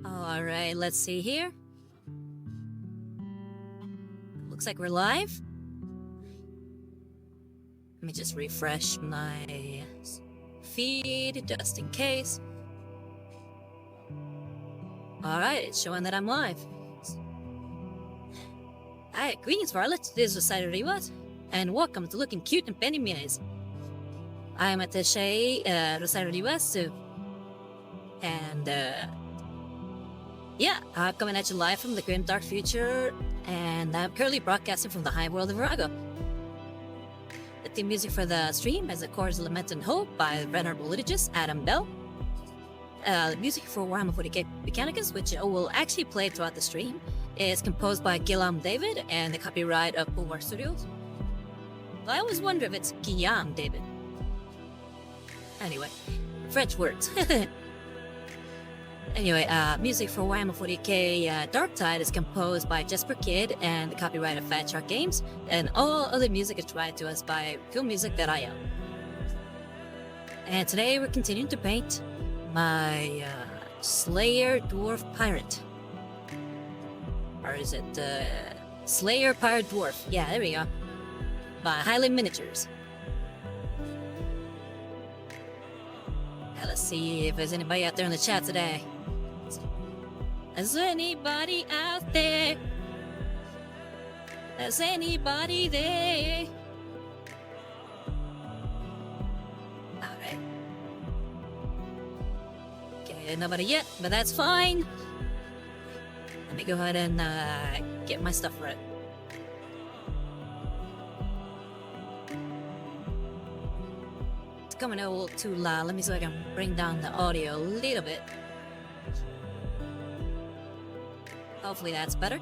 All right, let's see here. Looks like we're live. Let me just refresh my feed just in case. All right, it's showing that I'm live. Hi, greetings, Varlet. This is Rosario Rivas, and welcome to Looking Cute and Penny Maze. I am Attaché Rosario Rivas, and yeah, I'm coming at you live from the grim dark future, and I'm currently broadcasting from the high world of Virago. The theme music for the stream is, of course, Lament and Hope by venerable liturgist Adam Bell. The music for Warhammer 40k Mechanicus, which I will actually play throughout the stream, is composed by Guillaume David and the copyright of Bulwark Studios. Well, I always wonder if it's Guillaume David. Anyway, French words. Anyway, music for Warhammer 40k Darktide is composed by Jesper Kyd and the copyright of Fat Shark Games, and all other music is provided to us by filmmusic.io. And today we're continuing to paint my Slayer Dwarf Pirate. Or is it Slayer Pirate Dwarf? Yeah, there we go. By Highland Miniatures. Let's see if there's anybody out there in the chat today. Is there anybody out there? Is anybody there? Alright. Okay, nobody yet, but that's fine. Let me go ahead and get my stuff right. Coming a little too loud. Let me see if I can bring down the audio a little bit. Hopefully that's better.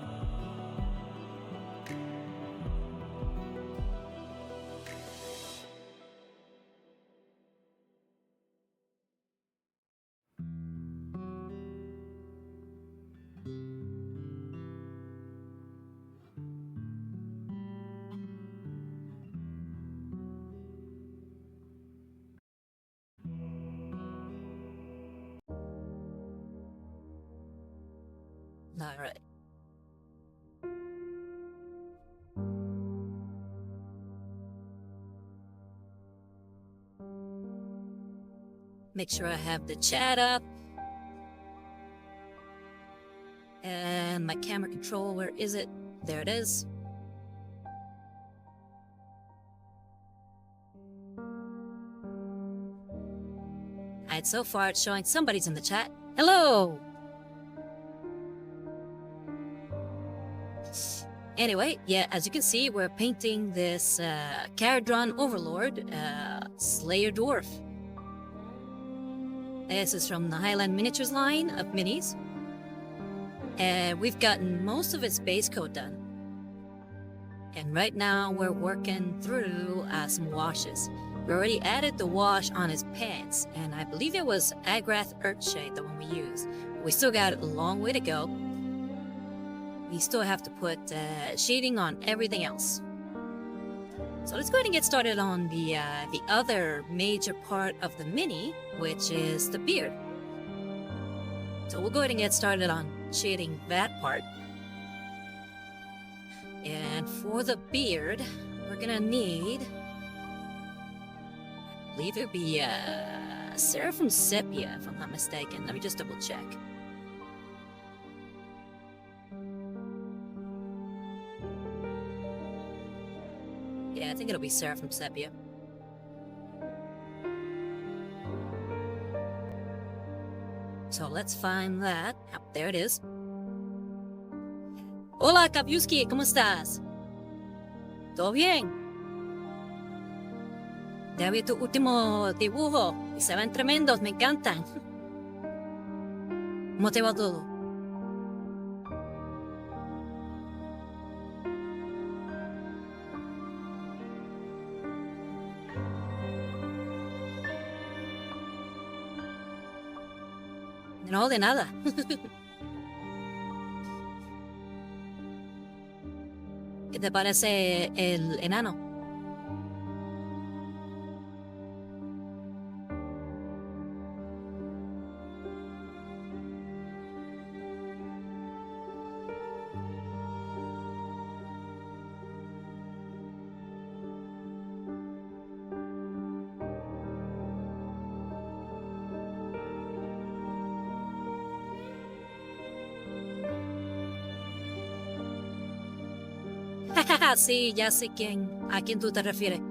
All right. Make sure I have the chat up. And my camera control, where is it? There it is. Alright, so far it's showing somebody's in the chat. Hello! Anyway, yeah, as you can see, we're painting this Caradron Overlord Slayer Dwarf. This is from the Highland Miniatures line of minis. And we've gotten most of its base coat done. And right now we're working through some washes. We already added the wash on his pants, and I believe it was Agrath Earthshade, the one we used. We still got a long way to go. We still have to put shading on everything else. So let's go ahead and get started on the other major part of the mini, which is the beard. So we'll go ahead and get started on shading that part. And for the beard, we're gonna need, I believe it'd be Seraphim Sepia, if I'm not mistaken. Let me just double check. Yeah, I think it'll be Seraphim Sepia. So let's find that. Oh, there it is. Hola, Kapiuski, ¿cómo estás? ¿Todo bien? Ya vi tu último dibujo y se ven tremendos, me encantan. ¿Cómo te va todo? No, de nada. ¿Qué te parece el enano? Sí, ya sé a quién tú te refieres.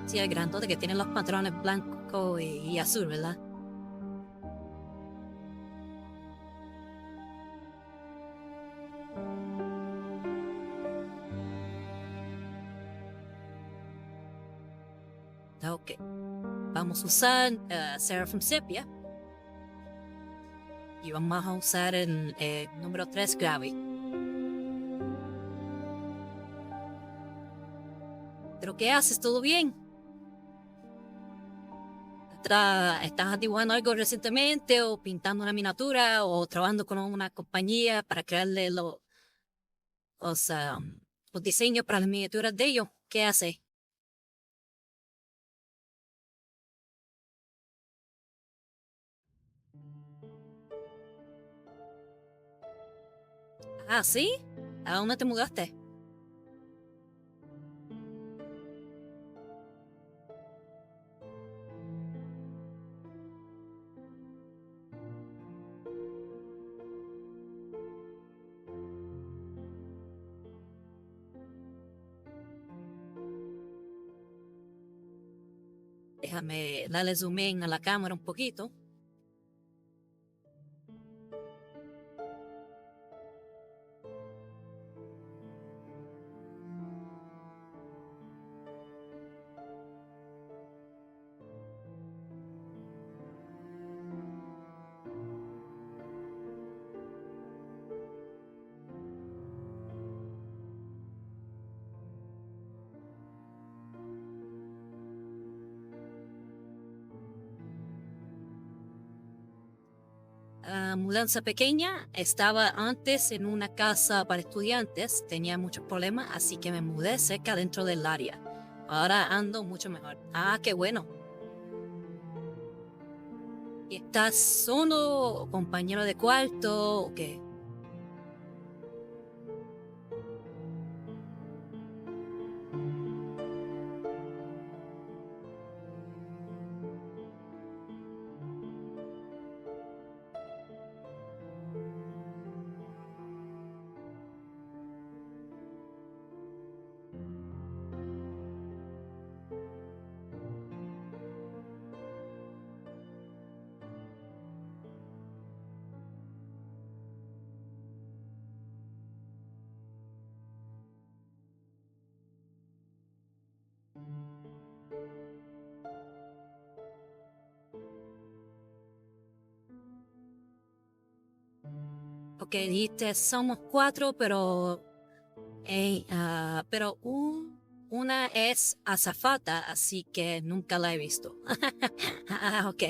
Sí, el grandote que tiene los patrones blanco y azul, ¿verdad? Ok. Vamos a usar Seraphim Sepia. Y vamos a usar el número 3 Gravy. ¿Pero qué haces? ¿Todo bien? ¿Estás averiguando algo recientemente o pintando una miniatura o trabajando con una compañía para crearle los, los diseños para las miniaturas de ellos? ¿Qué haces? Ah, ¿sí? ¿A dónde te mudaste? Déjame darle zoom in a la cámara un poquito. Mudanza pequeña. Estaba antes en una casa para estudiantes. Tenía muchos problemas, así que me mudé cerca dentro del área. Ahora ando mucho mejor. Ah, qué bueno. ¿Y estás solo, compañero de cuarto o qué? Ok, dijiste somos cuatro, pero una es azafata, así que nunca la he visto. Ah, ok.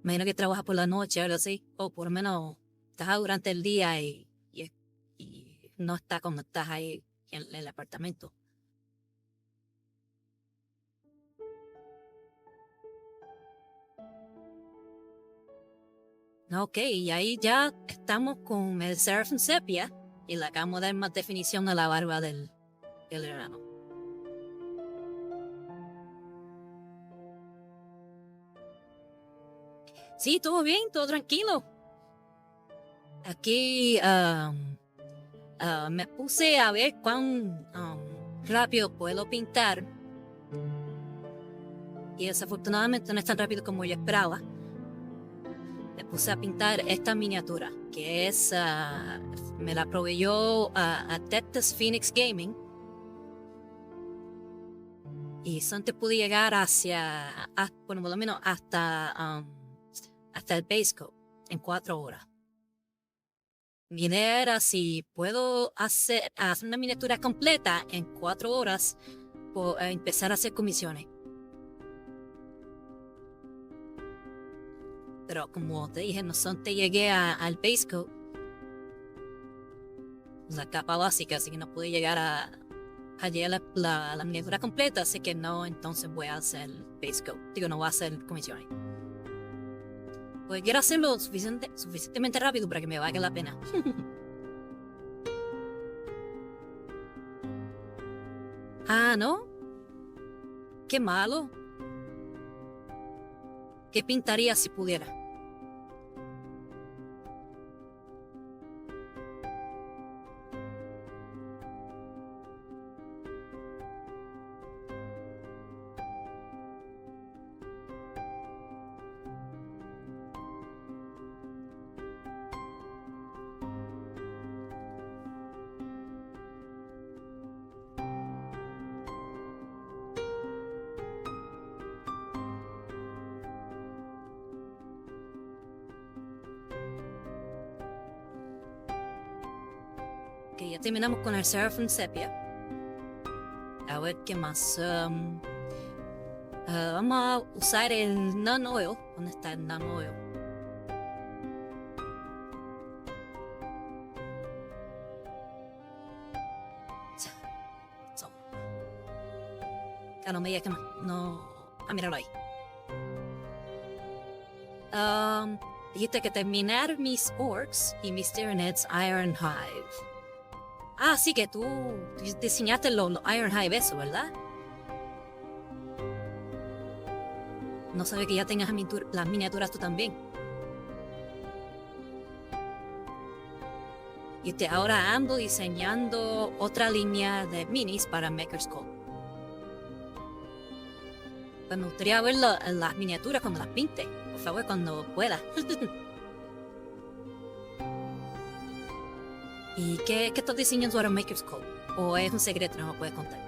Imagino que trabaja por la noche, algo así. O por lo menos estás durante el día y no está cuando estás ahí en el apartamento. Ok, y ahí ya estamos con el Seraphim Sepia y le acabamos de dar más definición a la barba del enano. Sí, todo bien, todo tranquilo. Aquí me puse a ver cuán rápido puedo pintar y desafortunadamente no es tan rápido como yo esperaba. Me puse a pintar esta miniatura que me la proveyó a Texas Phoenix Gaming y solamente pude llegar bueno, por lo menos hasta el base coat en 4 horas. Mi idea era si puedo hacer una miniatura completa en 4 horas, empezar a hacer comisiones. Pero como te dije, no solamente llegué al base coat, la capa básica, así que no pude llegar a llegar la miniatura completa, así que no, entonces voy a hacer base coat. Digo, no voy a hacer comisiones. Pues quiero hacerlo suficientemente rápido para que me valga la pena. Ah, ¿no? Qué malo. ¿Qué pintaría si pudiera? Ok, ya terminamos con el Seraphim Sepia. A ver qué más. Vamos a usar el Nun Oil. ¿Dónde está el Nun Oil? So. No me digas que no. Ah, míralo ahí. Dijiste que terminar mis orcs y mis Tyranids Iron Hive. Ah, sí que tú diseñaste los Iron Hive, eso, ¿verdad? No sabía que ya tengas las miniaturas tú también. Y ahora ando diseñando otra línea de minis para Maker's Code. Pues me gustaría ver las miniaturas cuando las pinte. Por favor, cuando pueda. ¿Y qué estás diseñando ahora en Maker's Code? ¿O es un secreto, no me puedes contar?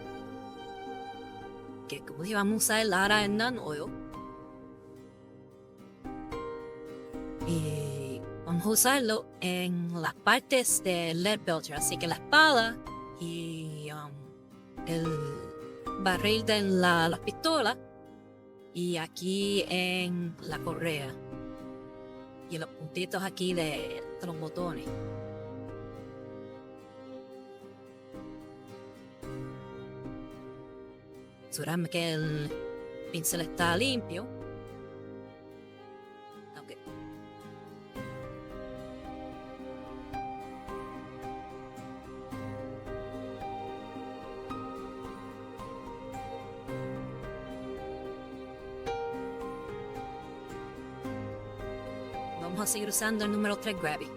Que como dije, vamos a usar ahora el Nun Oil. Y vamos a usarlo en las partes del Lead Belcher. Así que la espada y el barril de la pistola. Y aquí en la correa. Y los puntitos aquí de los botones. Asegurarme que el pincel está limpio. Ok. Vamos a seguir usando el número 3 Grabby.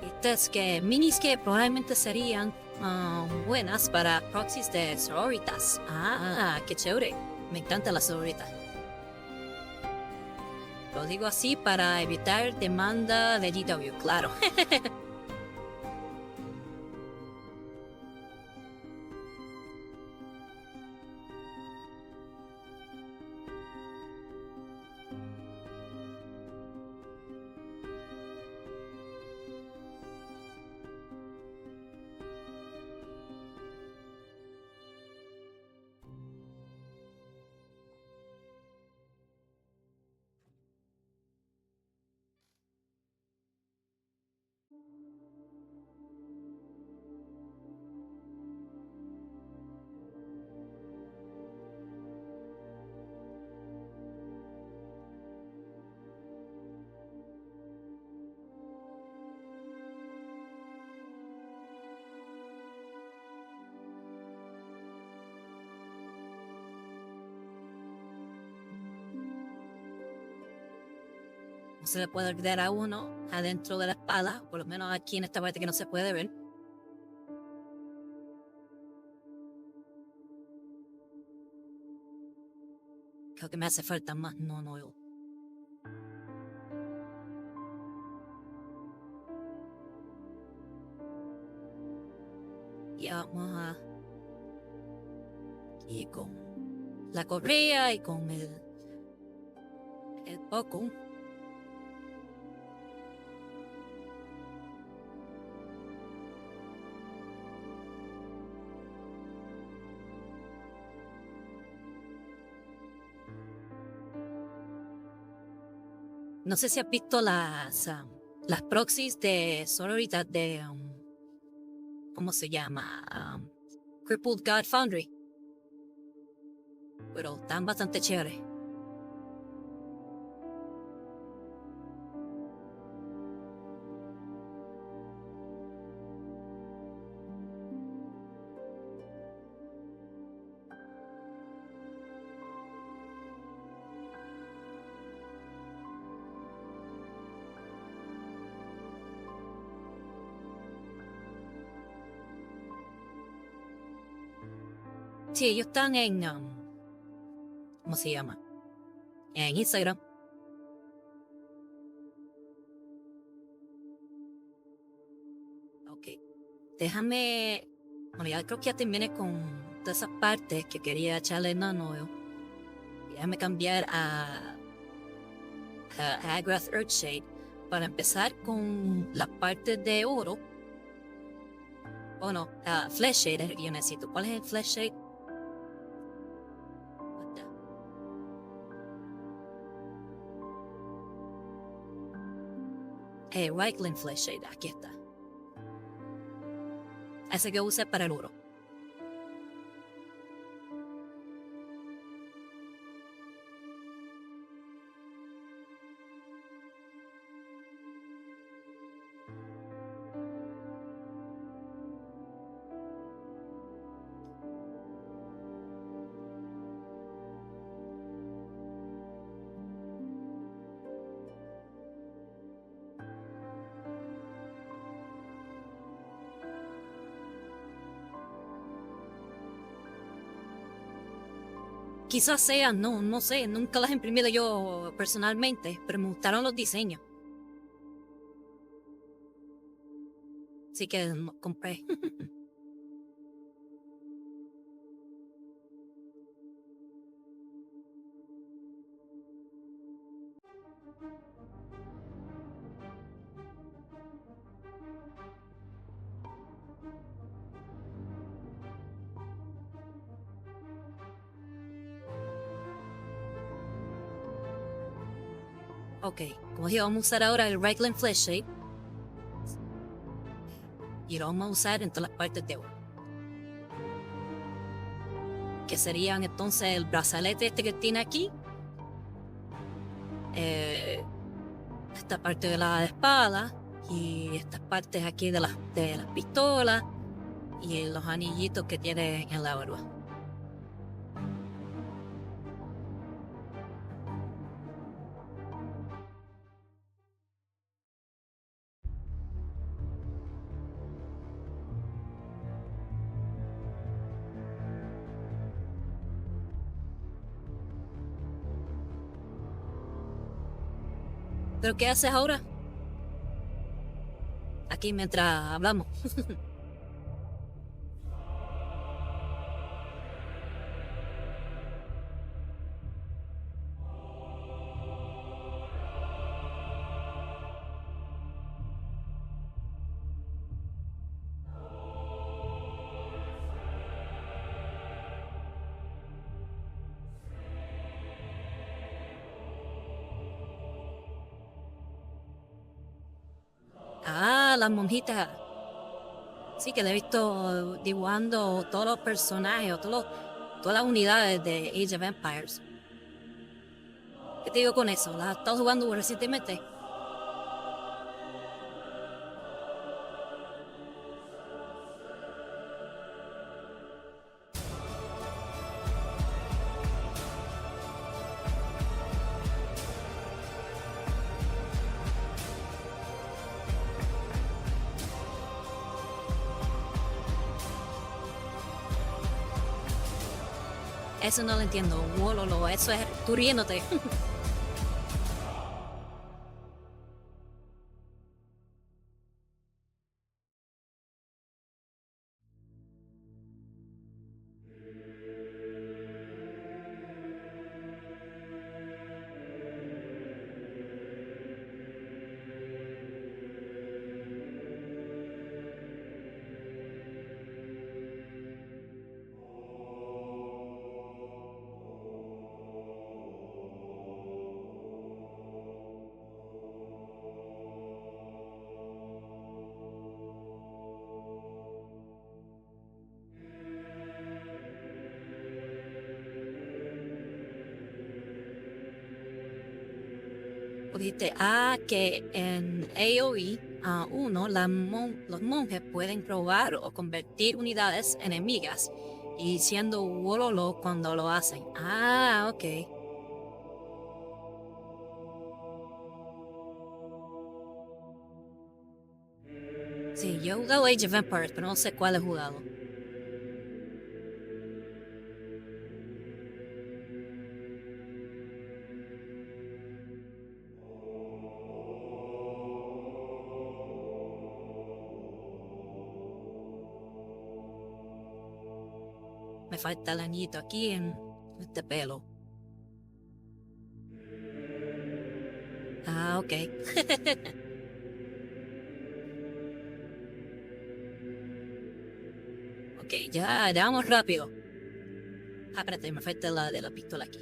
Estas que minis que probablemente serían buenas para proxies de sororitas. Ah, qué chévere. Me encantan las sororitas. Lo digo así para evitar demanda de GW, claro. No se le puede olvidar a uno adentro de la espada, por lo menos aquí en esta parte que no se puede ver. Creo que me hace falta más no. Y vamos a... Y con la correa y con el poco. No sé si has visto las proxies de sororitas de... ¿cómo se llama? Crippled God Foundry. Pero están bastante chéveres. Sí, ellos están en... ¿cómo se llama? En Instagram. Ok. Déjame... Bueno, ya creo que ya terminé con todas esas partes que quería echarle nano. Déjame cambiar a Agrath Earthshade para empezar con la parte de oro. Oh no, Fleshshade es el que yo necesito. ¿Cuál es el Fleshshade? Reichland Fleshshade, aquí está. Ese que usé para el oro. Quizás sean, no sé, nunca las he imprimido yo personalmente, pero me gustaron los diseños. Así que compré. Ok, como dije, vamos a usar ahora el Reichland Fleshshade. Y lo vamos a usar en todas las partes de oro. Que serían entonces el brazalete este que tiene aquí. Esta parte de la espada. Y estas partes aquí de las pistolas. Y los anillitos que tiene en la barba. ¿Pero qué haces ahora? Aquí mientras hablamos. Ah, las monjitas. Sí, que le he visto dibujando todos los personajes, o todas las unidades de Age of Empires. ¿Qué te digo con eso? ¿Las has estado jugando recientemente? Eso no lo entiendo. Wololo, eso es tú riéndote. Dijiste, que en AoE a uno los monjes pueden probar o convertir unidades enemigas y siendo Wololo cuando lo hacen. Ah, ok. Sí, yo he jugado Age of Empires, pero no sé cuál he jugado. me falta el anillito aquí en este pelo. Ah, ok. Ok, ya vamos rápido. Ah, espérate, me falta la de la pistola aquí.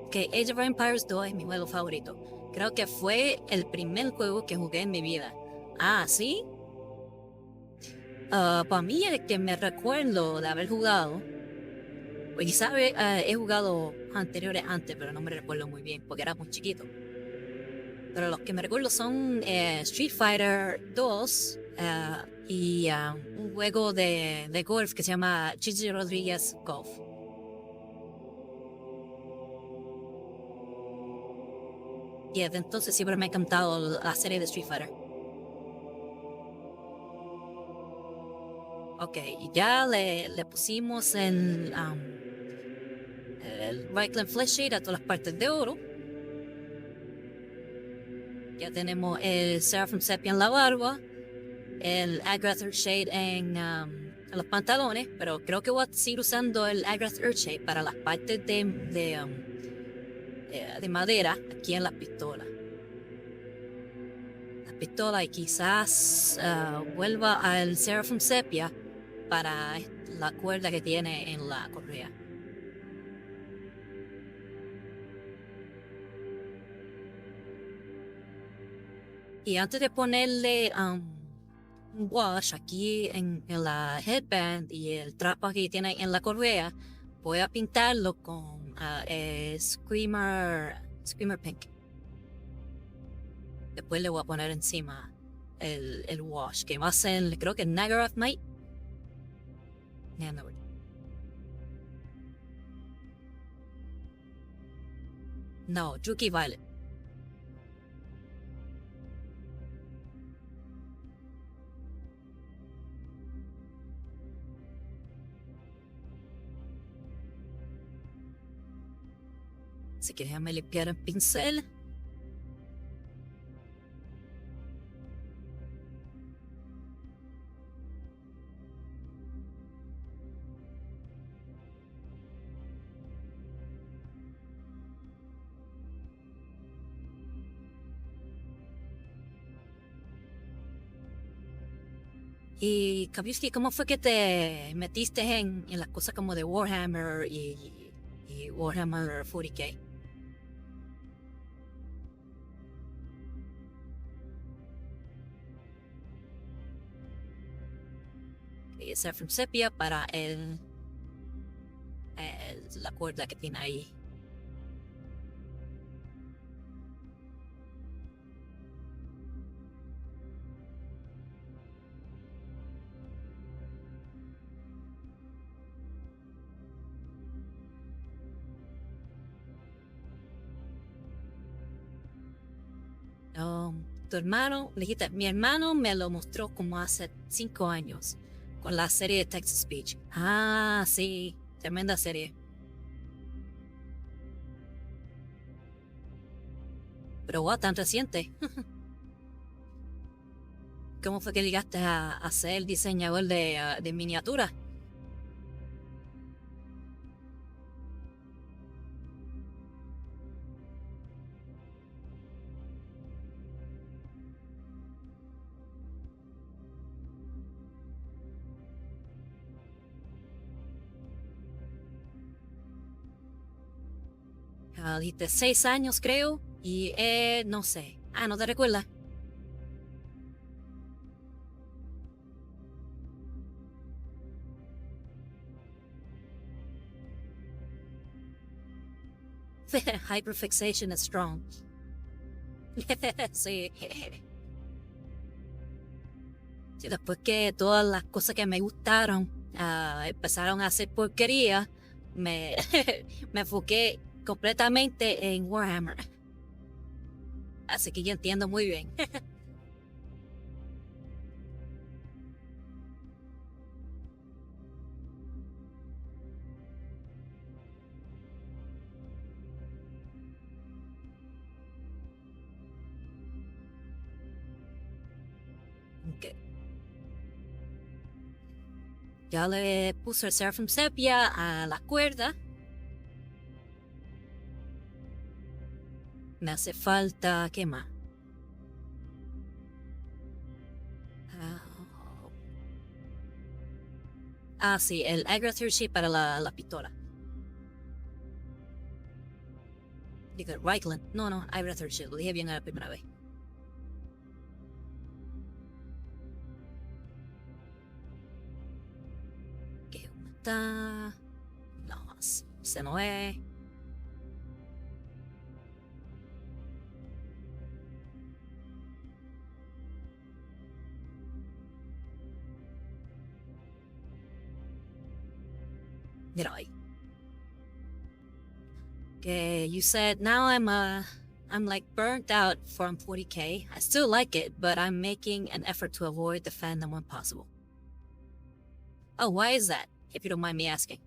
Ok, Age of Empires 2 es mi juego favorito. Creo que fue el primer juego que jugué en mi vida. Ah, ¿sí? Para mí el que me recuerdo de haber jugado, pues quizás he jugado anteriores antes, pero no me recuerdo muy bien porque era muy chiquito. Pero los que me recuerdo son Street Fighter 2 y un juego de golf que se llama Gigi Rodriguez Golf. Y desde entonces siempre me ha encantado la serie de Street Fighter. Ok, y ya le pusimos el Right Flesh Shade a todas las partes de oro. Ya tenemos el Seraphim Sepia en la barba, el Agrath Earthshade en los pantalones, pero creo que voy a seguir usando el Agrath Earthshade para las partes de madera aquí en la pistola. La pistola y quizás vuelva al Seraphim Sepia para la cuerda que tiene en la correa. Y antes de ponerle un wash aquí en la headband y el trapo que tiene en la correa, voy a pintarlo con Screamer Pink. Después le voy a poner encima el wash, que va a ser, creo que Nagarath Might. No, Juki Violet. Así que déjame limpiar el pincel. Y Kabuski, ¿cómo fue que te metiste en las cosas como de Warhammer y Warhammer 40K? Y Seraphim Sepia para la cuerda que tiene ahí. Tu hermano, le dijiste, mi hermano me lo mostró como hace 5 años con la serie de Text Speech. Ah, sí, tremenda serie. Pero wow, tan reciente. ¿Cómo fue que llegaste a ser diseñador de miniaturas? Dijiste 6 años, creo, y no sé. Ah, ¿no te recuerdas? Hyperfixation is strong. Sí. Sí, después que todas las cosas que me gustaron empezaron a hacer porquería, me, me enfoqué completamente en Warhammer. Así que yo entiendo muy bien. Ok. Ya le puse el Seraphim Sepia a la cuerda. Me hace falta... ¿Qué más? Sí, el Agrathershi para la pistola. Digo, Reichland. No, Agrathershi. Lo dije bien a la primera vez. ¿Qué está? No, se no es. Mira ahí. Okay, you said now I'm like burnt out from 40k. I still like it, but I'm making an effort to avoid the fandom when possible. Oh, why is that? If you don't mind me asking.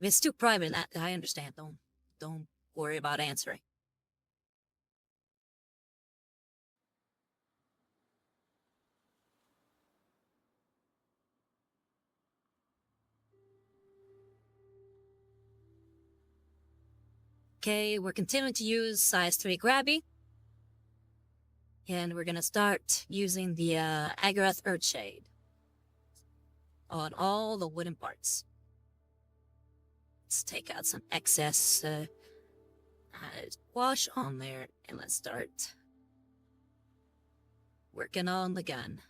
If it's too private, I understand. Don't worry about answering. Okay, we're continuing to use size 3 Grabby. And we're gonna start using the Agarath Earthshade on all the wooden parts. Let's take out some excess wash on there, and let's start working on the gun.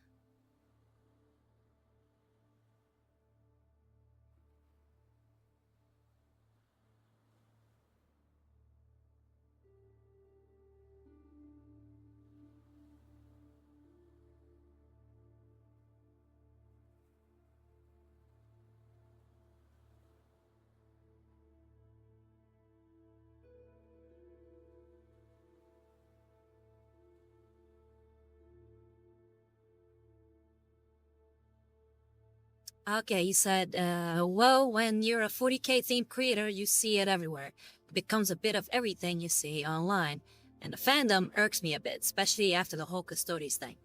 Okay, you said, well, when you're a 40k themed creator, you see it everywhere. It becomes a bit of everything you see online. And the fandom irks me a bit, especially after the whole Custodes thing.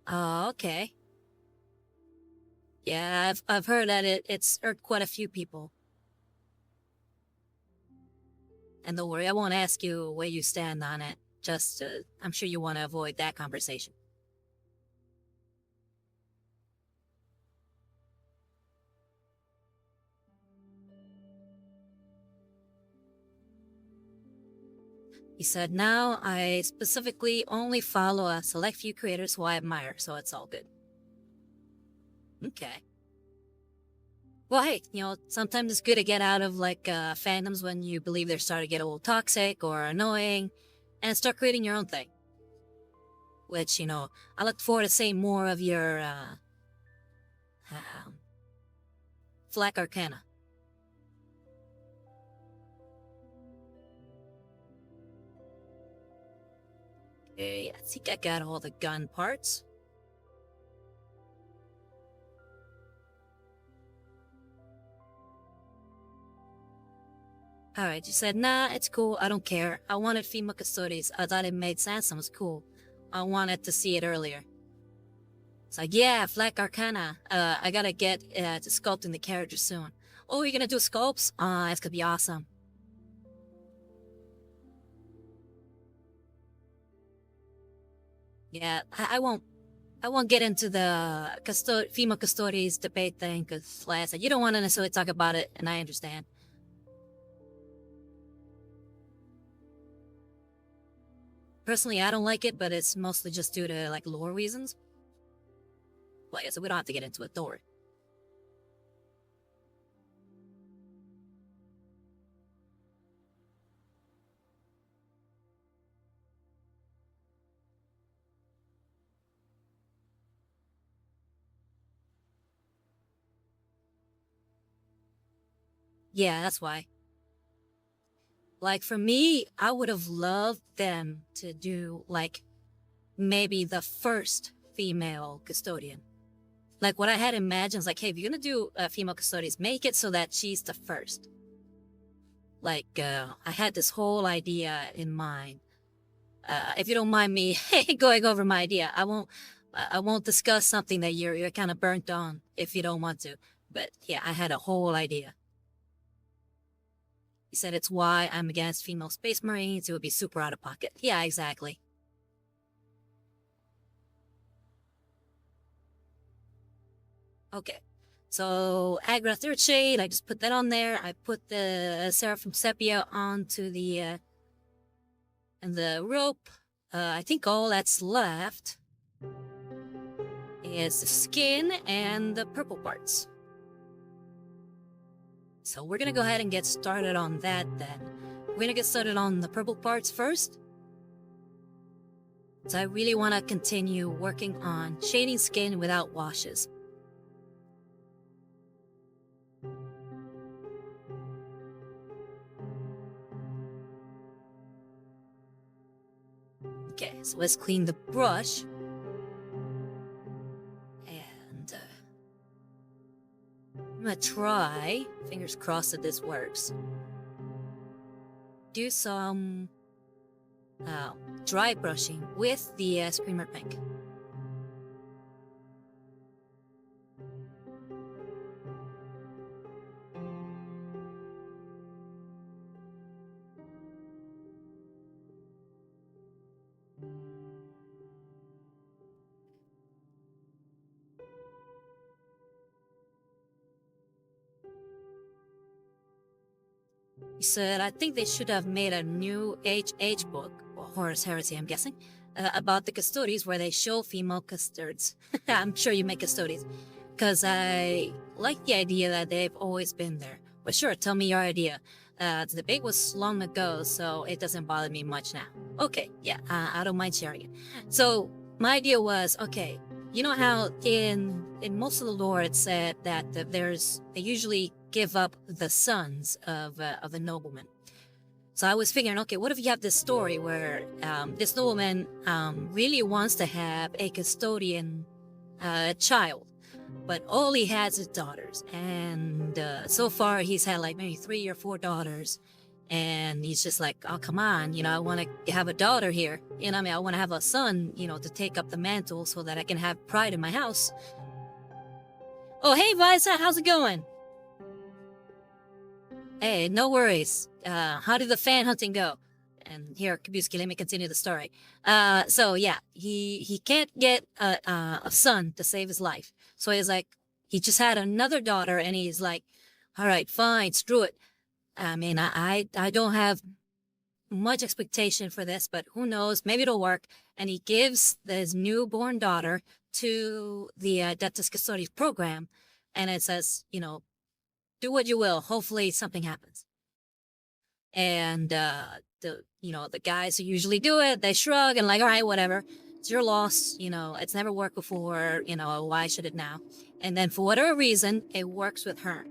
Oh, okay. Yeah, I've heard that it's irked quite a few people. And don't worry, I won't ask you where you stand on it. Just, I'm sure you want to avoid that conversation. He said, now I specifically only follow a select few creators who I admire, so it's all good. Okay. Well, hey, sometimes it's good to get out of, fandoms when you believe they're starting to get a little toxic or annoying, and start creating your own thing. Which, I look forward to seeing more of your, Flak Arcana. Okay, I think I got all the gun parts. Alright, you said, nah, it's cool, I don't care. I wanted female Custodes. I thought it made sense and was cool. I wanted to see it earlier. It's like, yeah, Flak Arcana. I gotta get to sculpting the character soon. Oh, you're gonna do sculpts? It's gonna be awesome. Yeah, I won't get into the female Custodes debate thing, because like I said, you don't want to necessarily talk about it, and I understand. Personally, I don't like it, but it's mostly just due to, lore reasons. Like I said, we don't have to get into it, don't worry. Yeah, that's why. Like, for me, I would have loved them to do, maybe the first female custodian. Like what I had imagined is like, hey, if you're gonna do female custodians, make it so that she's the first. Like I had this whole idea in mind. If you don't mind me going over my idea, I won't discuss something that you're kind of burnt on if you don't want to. But yeah, I had a whole idea. He said it's why I'm against female space marines. It would be super out of pocket. Yeah, exactly. Okay. So Agra third shade, I just put that on there. I put the Seraphim Sepia onto the and the rope. I think all that's left is the skin and the purple parts. So we're gonna go ahead and get started on that then. We're gonna get started on the purple parts first. So I really want to continue working on shading skin without washes. Okay, so let's clean the brush. And I'm gonna try, fingers crossed that this works, do some dry brushing with the Screamer Pink. He said, I think they should have made a new HH book, or Horus Heresy, I'm guessing, about the custodies where they show female custards. I'm sure you make custodies. Because I like the idea that they've always been there. But sure, tell me your idea. The debate was long ago, so it doesn't bother me much now. Okay, yeah, I don't mind sharing it. So, my idea was, okay, you know how in most of the lore it said that they usually give up the sons of the nobleman. So I was figuring, okay, what if you have this story where this nobleman really wants to have a custodian child, but all he has is daughters, and so far he's had like maybe 3 or 4 daughters, and he's just like, oh come on, I want to have a daughter here, I want to have a son, to take up the mantle so that I can have pride in my house. Oh hey Visa, how's it going? Hey, no worries. How did the fan hunting go? And here, Kabuski, let me continue the story. So yeah, he can't get a son to save his life. So he's like, he just had another daughter, and he's like, all right, fine, screw it. I mean, I don't have much expectation for this, but who knows? Maybe it'll work. And he gives his newborn daughter to the Adeptus Custodes program, and it says, do what you will. Hopefully something happens. And the guys who usually do it, they shrug and like, all right, whatever. It's your loss. It's never worked before. Why should it now? And then for whatever reason, it works with her.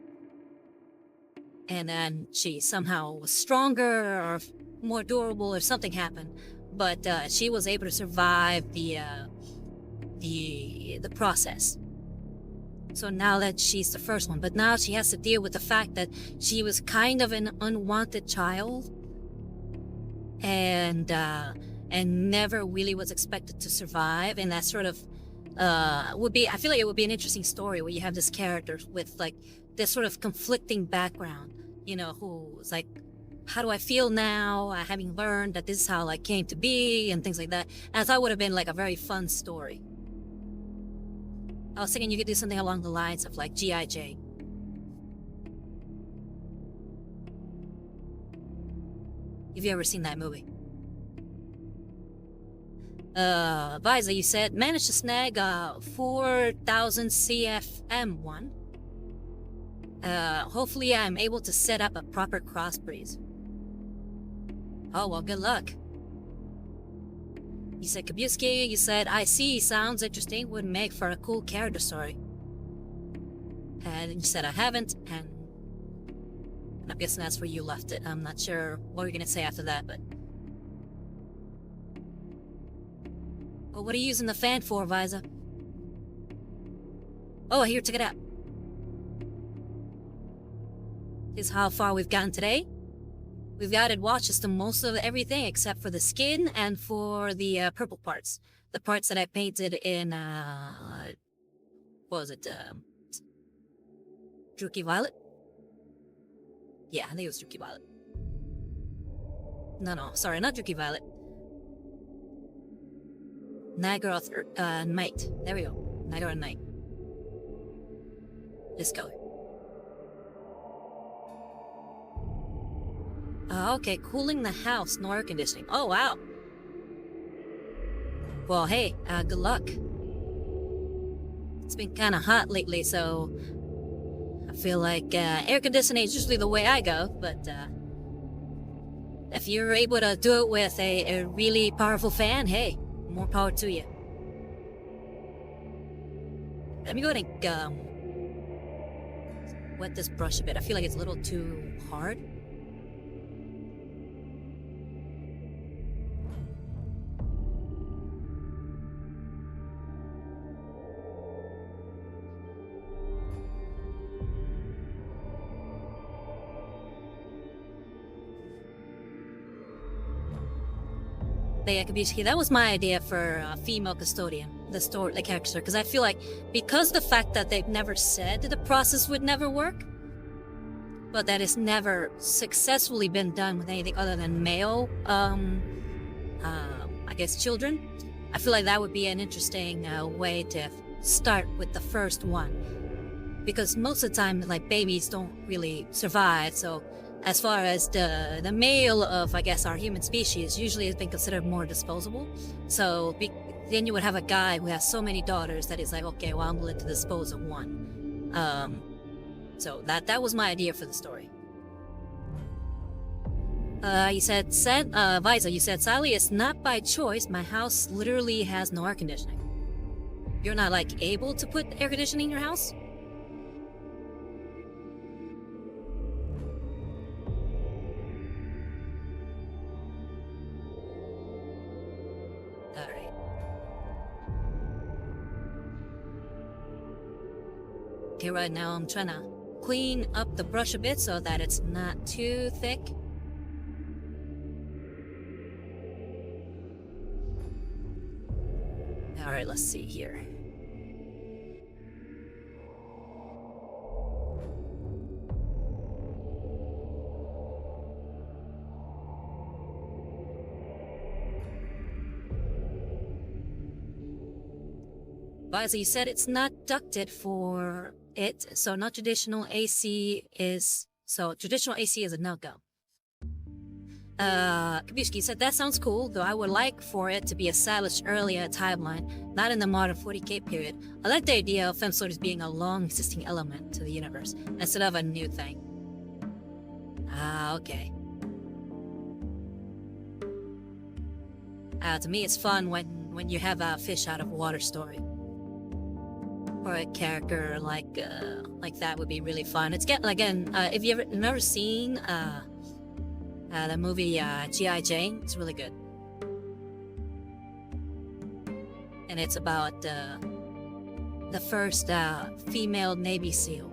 And then she somehow was stronger or more durable, or something happened. But she was able to survive the process. So now that she's the first one, but now she has to deal with the fact that she was kind of an unwanted child, and never really was expected to survive. And that sort of I feel like it would be an interesting story where you have this character with like this sort of conflicting background, who's like, how do I feel now, having learned that this is how I came to be, and things like that. And I thought it would have been like a very fun story. I was thinking you could do something along the lines of like G.I. Jane. Have you ever seen that movie? Visa, you said, managed to snag a 4,000 CFM one. Hopefully I'm able to set up a proper crossbreed. Oh, well, good luck. You said, Kabuski, you said, I see, sounds interesting, would make for a cool character story. And you said, I haven't, and I'm guessing that's where you left it. I'm not sure what you're gonna say after that, but... Well, what are you using the fan for, Visa? Oh, here, check it out. Here's how far we've gotten today. We've added washes to most of everything except for the skin and for the purple parts. The parts that I painted in, what was it, Druky Violet? Yeah, I think it was Druky Violet. No, sorry, not Druky Violet. Nigoroth Night. There we go. Nigoroth Night. This color. Okay, cooling the house, no air conditioning. Oh, wow. Well, hey, good luck. It's been kind of hot lately, so I feel like air conditioning is usually the way I go, but if you're able to do it with a really powerful fan, hey, more power to you. Let me go ahead and wet this brush a bit. I feel like it's a little too hard. That was my idea for a female custodian, the character, because I feel like because the fact that they've never said the process would never work, but that it's never successfully been done with anything other than male, I guess children. I feel like that would be an interesting way to start with the first one, because most of the time, like babies don't really survive, so. As far as the male of, I guess, our human species usually has been considered more disposable. So then you would have a guy who has so many daughters that is like, okay, well, I'm willing to dispose of one. So that was my idea for the story. You said, Visa, you said, Sally, it's not by choice. My house literally has no air conditioning. You're not, like, able to put air conditioning in your house? Okay, right now I'm trying to clean up the brush a bit so that it's not too thick. Alright, let's see here. Visa, you said it's not ducted for it, so not traditional AC is... So traditional AC is a no-go. Kabushki said, that sounds cool, though I would like for it to be established earlier in a timeline, not in the modern 40k period. I like the idea of femsword being a long-existing element to the universe, instead of a new thing. Okay. To me, it's fun when you have a fish out of water story. Or a character like that would be really fun. It's again, if you've never seen the movie G.I. Jane, it's really good. And it's about the first female Navy SEAL.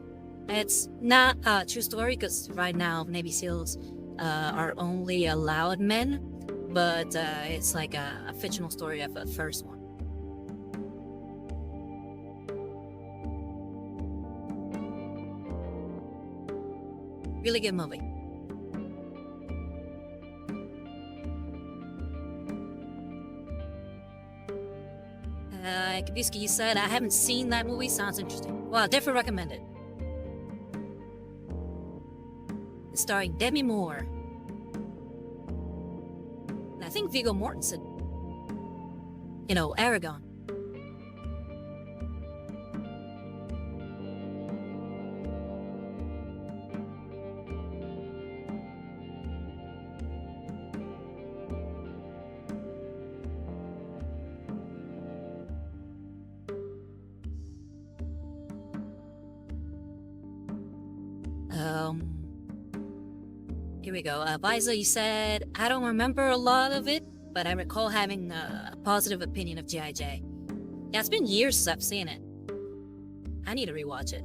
It's not a true story because right now Navy SEALs are only allowed men, but it's like a fictional story of the first one. Really good movie. Kabuski, you said, I haven't seen that movie. Sounds interesting. Well, definitely recommend it. It's starring Demi Moore. And I think Viggo Mortensen. You know, Aragon. Here we go. Visa, you said, I don't remember a lot of it, but I recall having a positive opinion of G.I. Jane. Yeah, it's been years since I've seen it. I need to rewatch it.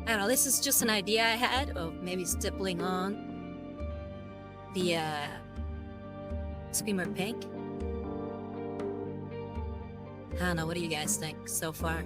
I don't know, this is just an idea I had of maybe stippling on the Screamer Pink. I don't know, what do you guys think so far?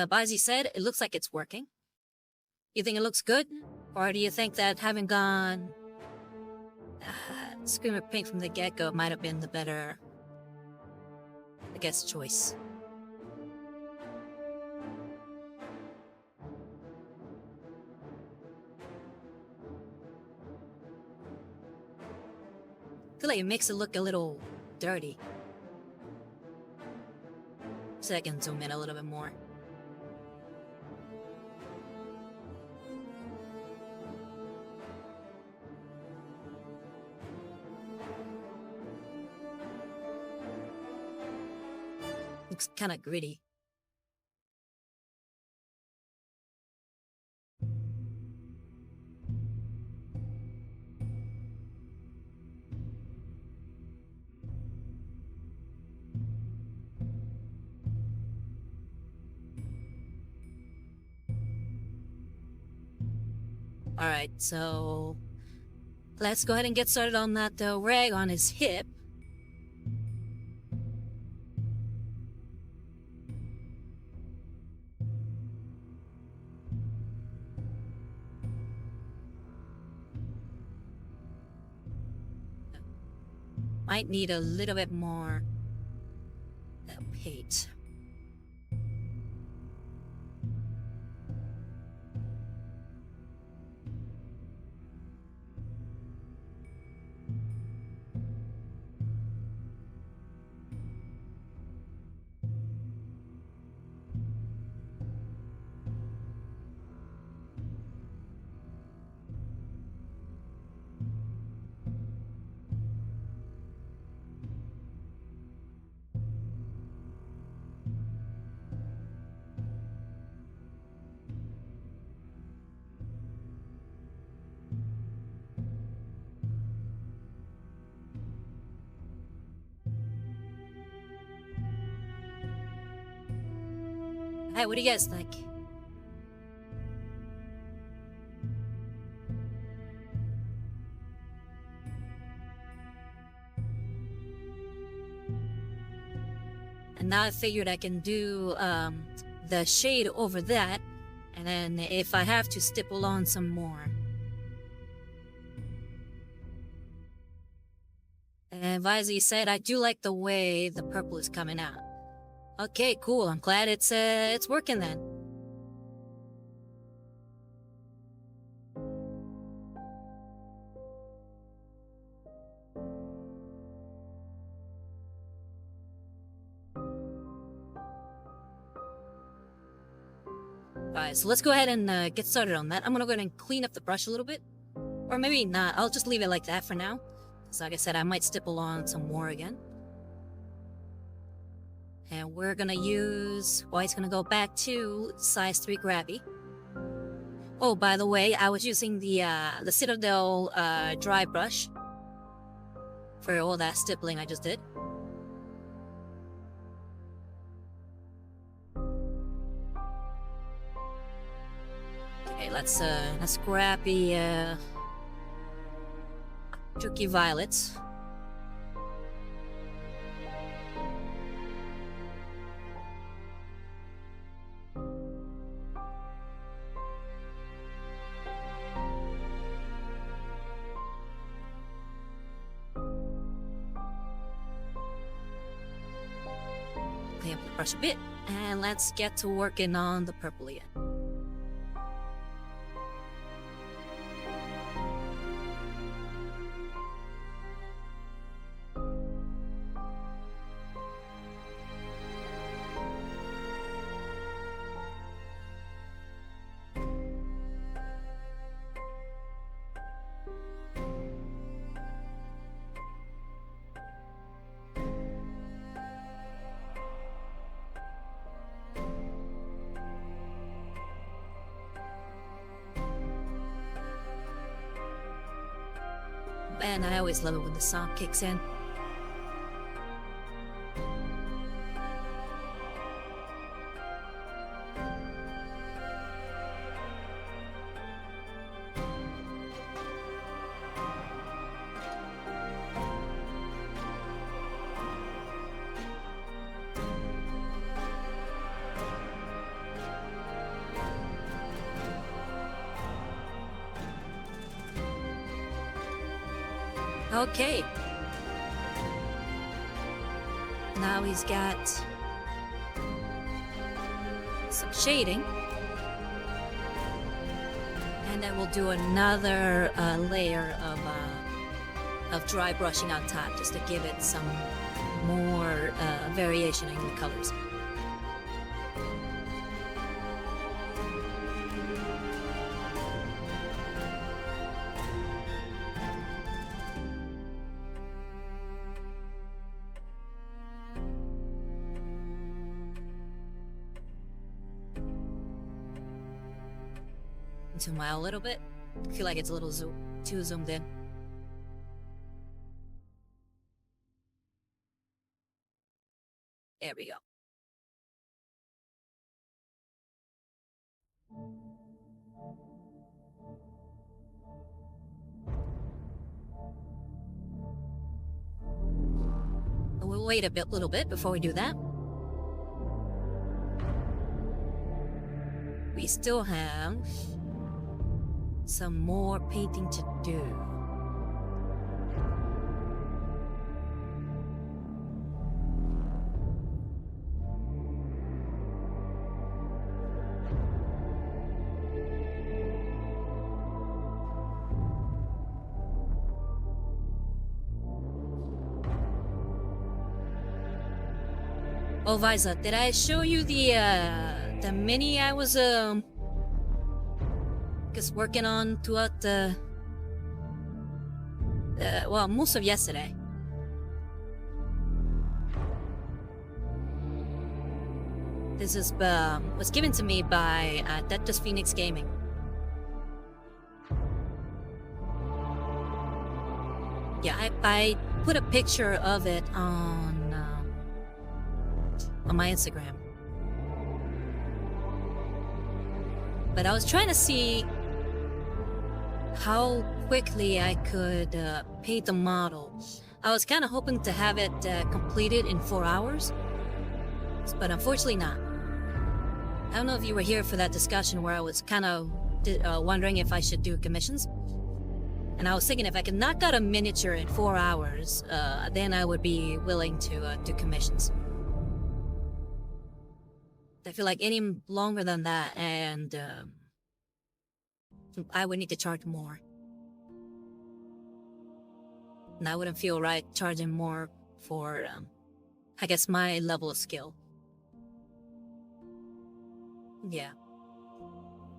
But as you said, it looks like it's working. You think it looks good? Or do you think that having gone Screamer Pink from the get-go might have been the better, I guess, choice? I feel like it makes it look a little dirty. So I can zoom in a little bit more. Looks kind of gritty. Alright, so let's go ahead and get started on that rag on his hip. Might need a little bit more paint. Hey, what do you guys think? And now I figured I can do the shade over that, and then if I have to stipple on some more. And Vizzy said, I do like the way the purple is coming out. Okay, cool. I'm glad it's working then. Alright, so let's go ahead and get started on that. I'm gonna go ahead and clean up the brush a little bit. Or maybe not. I'll just leave it like that for now. So like I said, I might stipple on some more again. And we're gonna use, well, it's gonna go back to size 3 grabby. Oh, by the way, I was using the Citadel dry brush for all that stippling I just did. Okay, let's grab the turkey violets. Clean up the brush a bit, and let's get to working on the purple again. Man, I always love it when the song kicks in. Okay. Now he's got some shading. And then we'll do another layer of dry brushing on top, just to give it some more variation in the colors. Zoom out a little bit. I feel like it's a little too zoomed in. There we go. We'll wait a little bit before we do that. We still have some more painting to do. Oh, Visa, did I show you the mini I was just working on throughout well, most of yesterday? This is was given to me by Dead Phoenix Gaming. Yeah, I put a picture of it on my Instagram. But I was trying to see how quickly I could paint the model. I was kind of hoping to have it completed in 4 hours, but unfortunately not. I don't know if you were here for that discussion where I was kind of wondering if I should do commissions. And I was thinking if I could knock out a miniature in 4 hours, then I would be willing to do commissions. I feel like any longer than that, and I would need to charge more. And I wouldn't feel right charging more for, I guess, my level of skill. Yeah.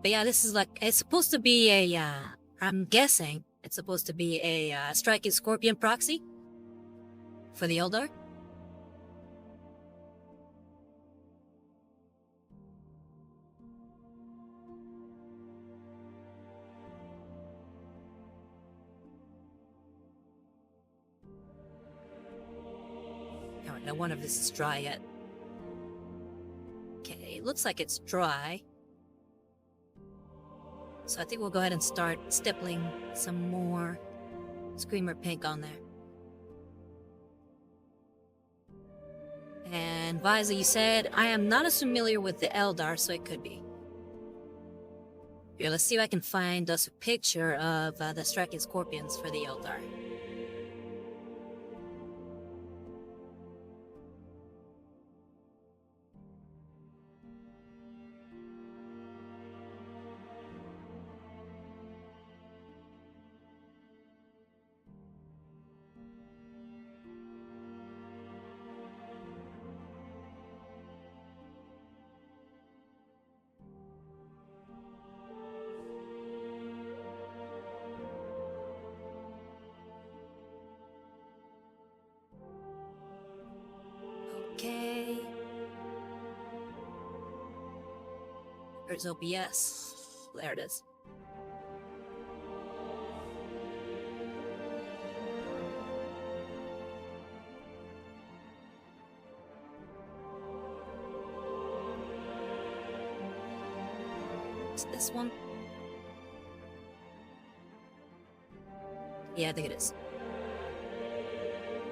But yeah, this is like, it's supposed to be a, I'm guessing it's supposed to be a Striking Scorpion proxy for the Eldar. Alright, I wonder if this is dry yet. Okay, it looks like it's dry. So I think we'll go ahead and start stippling some more Screamer Pink on there. And Visa, you said, I am not as familiar with the Eldar, so it could be. Here, let's see if I can find us a picture of the striking scorpions for the Eldar. Okay. There's OBS. There it is. Is this one? Yeah, I think it is.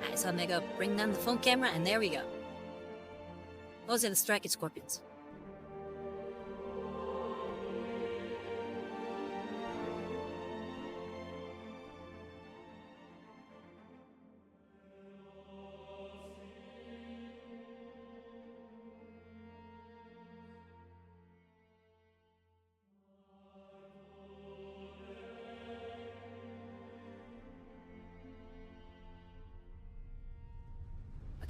Alright, so I'm gonna go bring down the phone camera, and there we go. Those are the striking scorpions.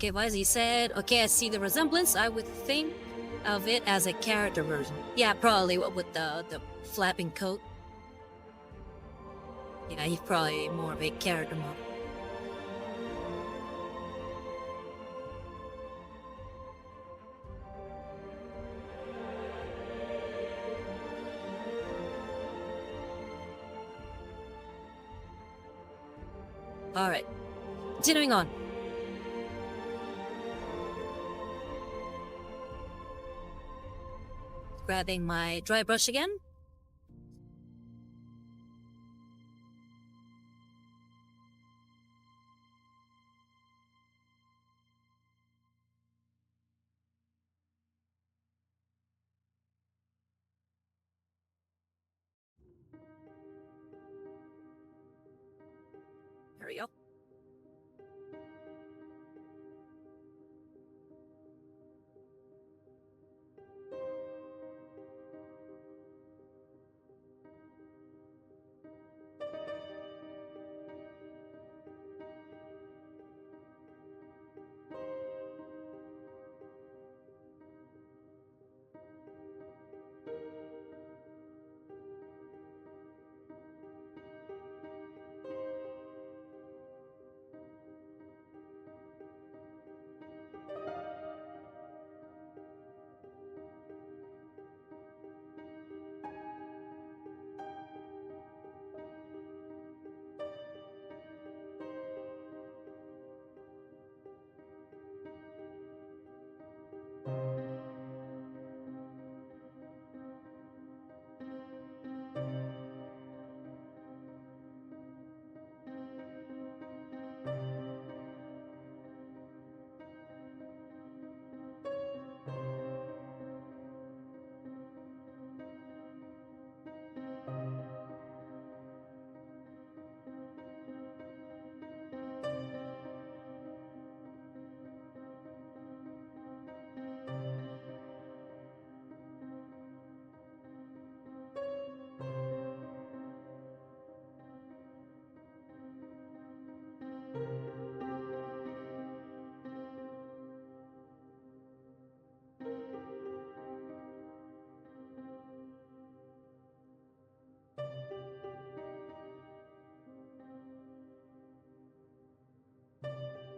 Okay, Wisey said, okay, I see the resemblance. I would think of it as a character version. Yeah, probably with the flapping coat. Yeah, he's probably more of a character model. Alright, continuing on. Grabbing my dry brush again. There we go.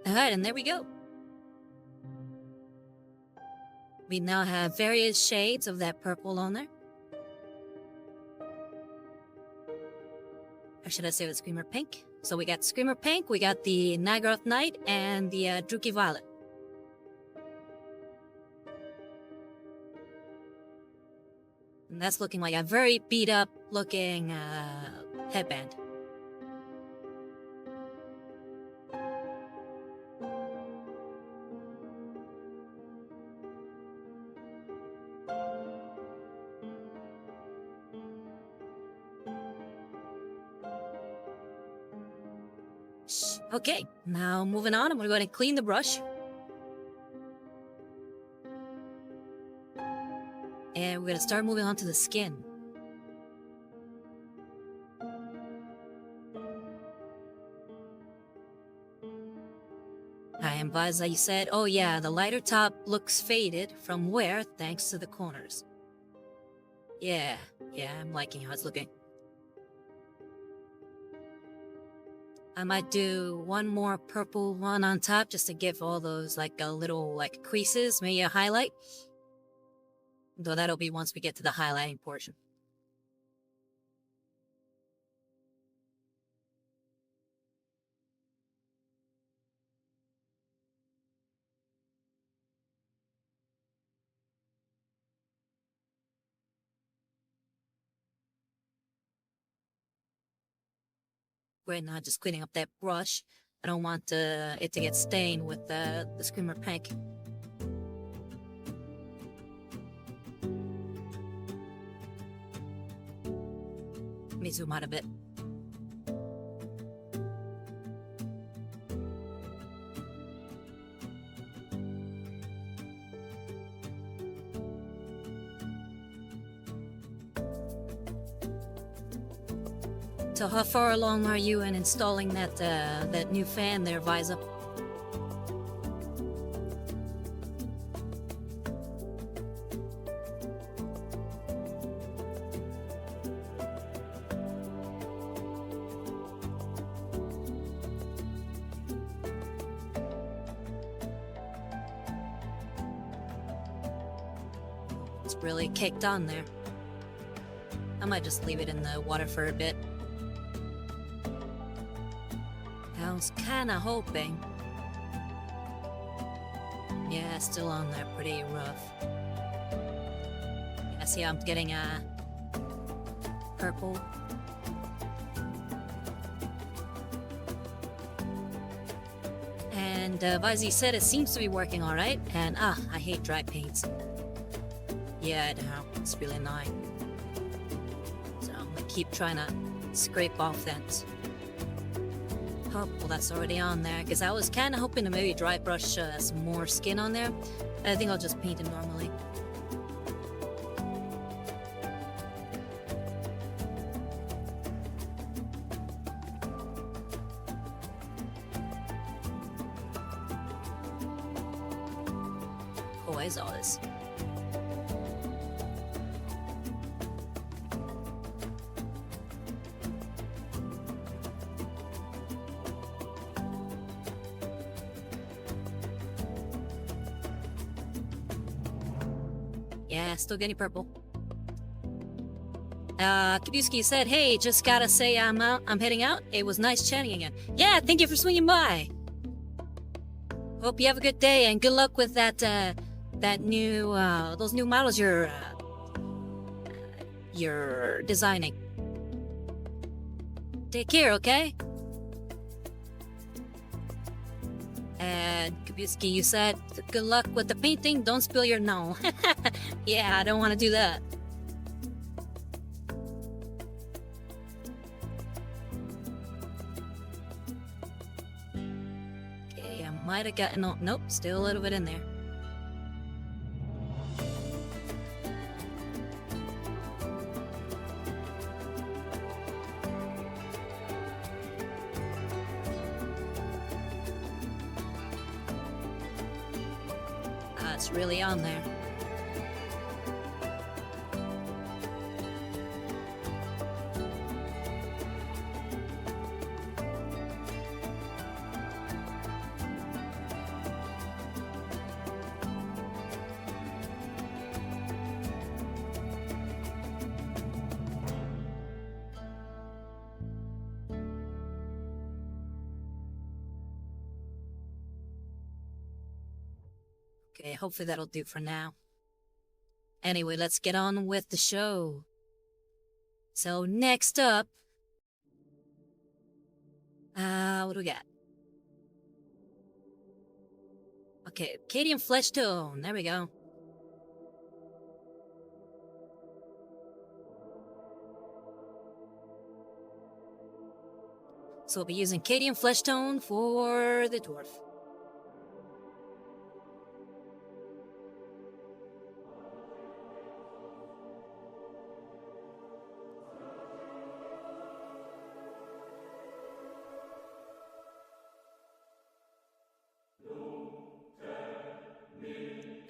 Alright, and there we go. We now have various shades of that purple on there. Or should I say with Screamer Pink? So we got Screamer Pink, we got the Nagaroth Knight, and the Druki Violet. That's looking like a very beat up looking headband. Okay, now moving on, I'm going to clean the brush. And we're going to start moving on to the skin. And as you said, oh yeah, the lighter top looks faded from wear thanks to the corners. Yeah, I'm liking how it's looking. I might do one more purple one on top just to give all those like a little like creases, maybe a highlight. Though that'll be once we get to the highlighting portion. Right now, just cleaning up that brush. I don't want it to get stained with the Screamer pink. Let me zoom out a bit. So how far along are you in installing that new fan there, Visa? It's really caked on there. I might just leave it in the water for a bit. I was kinda hoping. Yeah, still on there, pretty rough. Yeah, see, I'm getting a purple. And Vizy said it seems to be working all right. And I hate dry paints. Yeah, I know, it's really annoying. So I'm gonna keep trying to scrape off that. Oh, well, that's already on there, because I was kind of hoping to maybe dry brush some more skin on there. I think I'll just paint it normally. Oh, where's all this? Yeah, still getting purple. Kabuski said, hey, just gotta say I'm heading out. It was nice chatting again. Yeah, thank you for swinging by. Hope you have a good day and good luck with that new, those new models you're designing. Take care, okay? And Kabuski, you said, good luck with the painting, don't spill your no. Yeah, I don't want to do that. Okay, I might have gotten, nope, still a little bit in there. It's really on there. Okay, hopefully that'll do for now. Anyway, let's get on with the show. So next up, what do we got? Okay, Cadian Flesh Tone. There we go. So we'll be using Cadian Flesh Tone for the dwarf.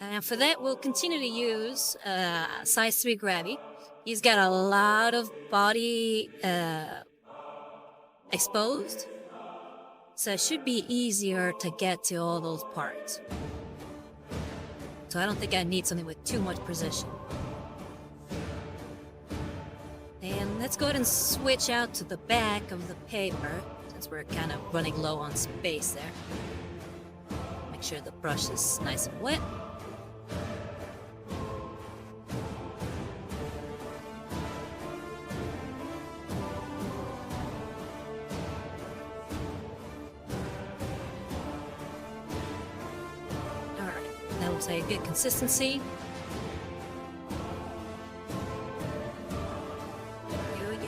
And for that, we'll continue to use size 3 Gravity. He's got a lot of body exposed, so it should be easier to get to all those parts. So I don't think I need something with too much precision. And let's go ahead and switch out to the back of the paper, since we're kind of running low on space there. Make sure the brush is nice and wet. A good consistency. Here we go.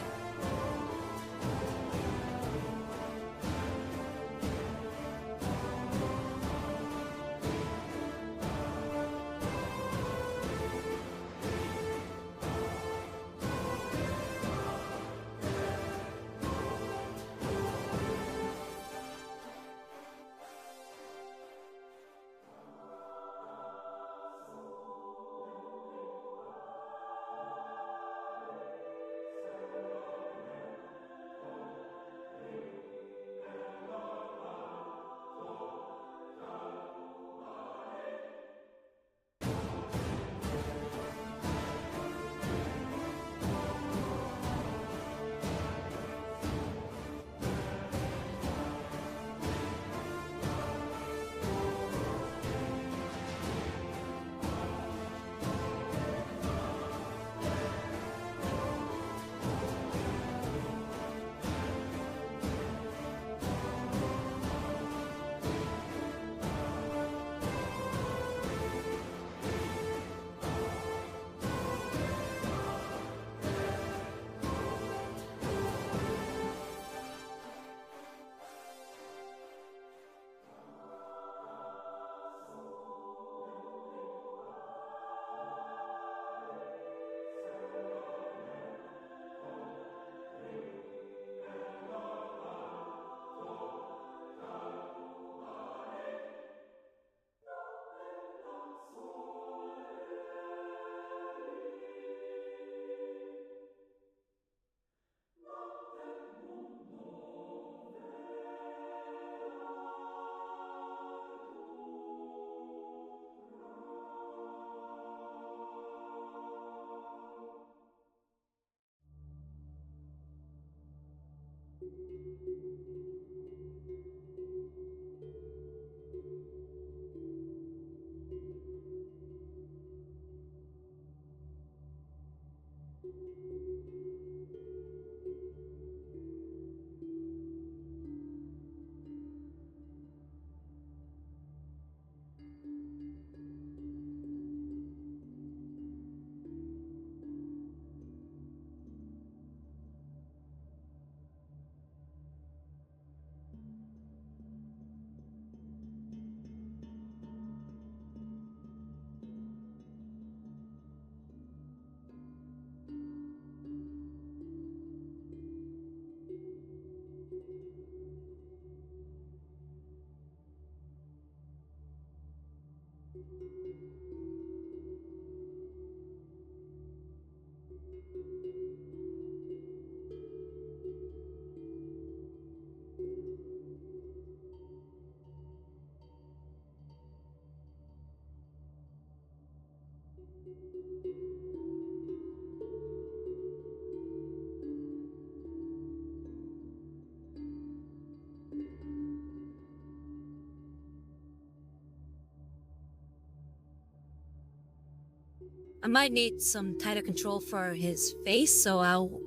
I might need some tighter control for his face, so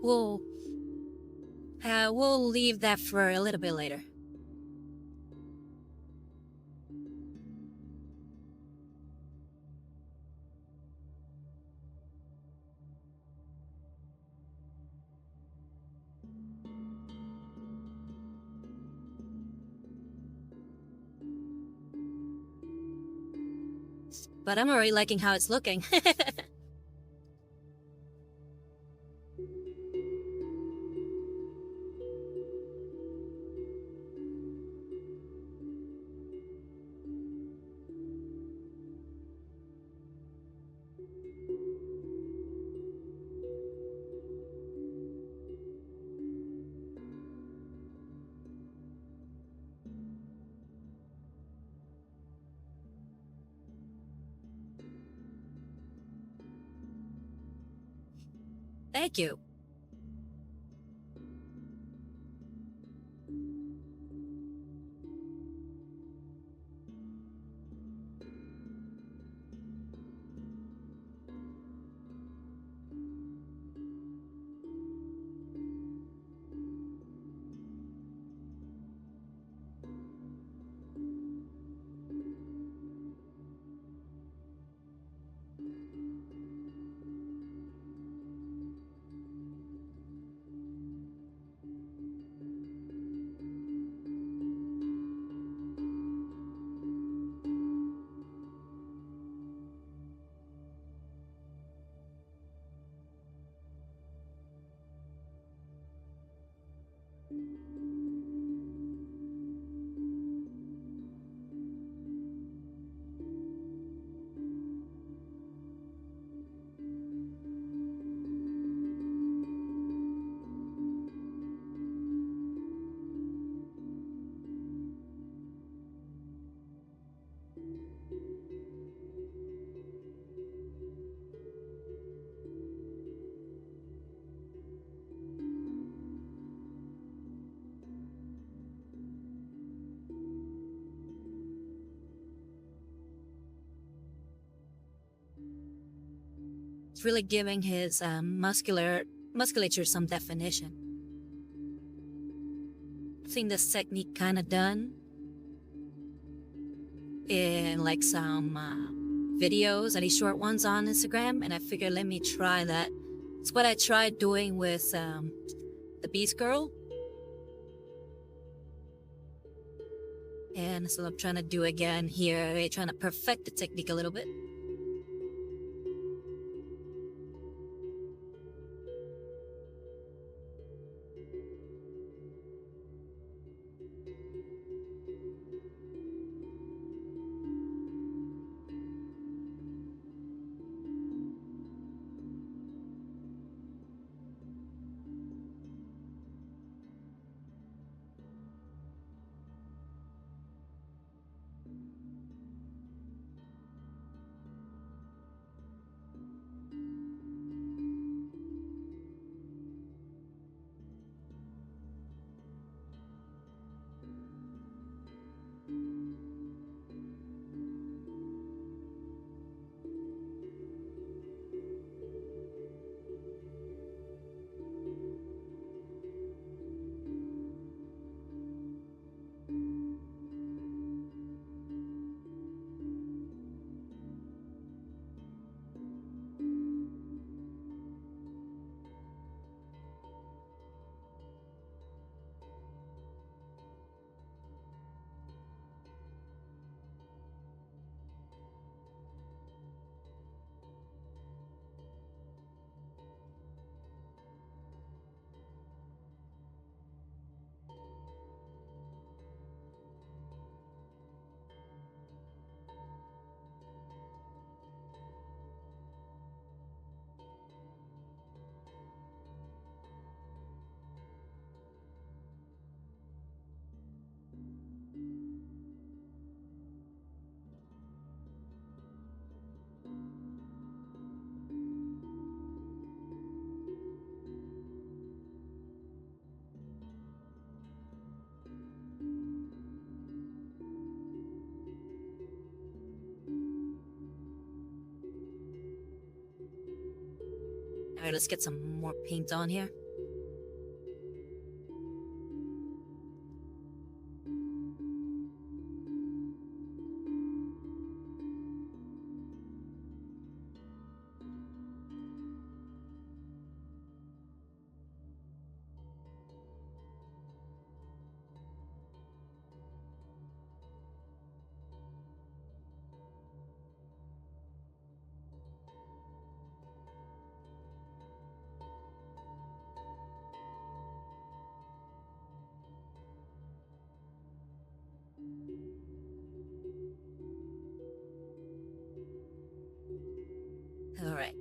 we'll leave that for a little bit later. But I'm already liking how it's looking. Thank you. It's really giving his musculature some definition. I've seen this technique kind of done in like some videos, any short ones on Instagram, and I figured let me try that. It's what I tried doing with the Beast Girl, and so I'm trying to do again here, trying to perfect the technique a little bit. Alright, let's get some more paint on here. Alright.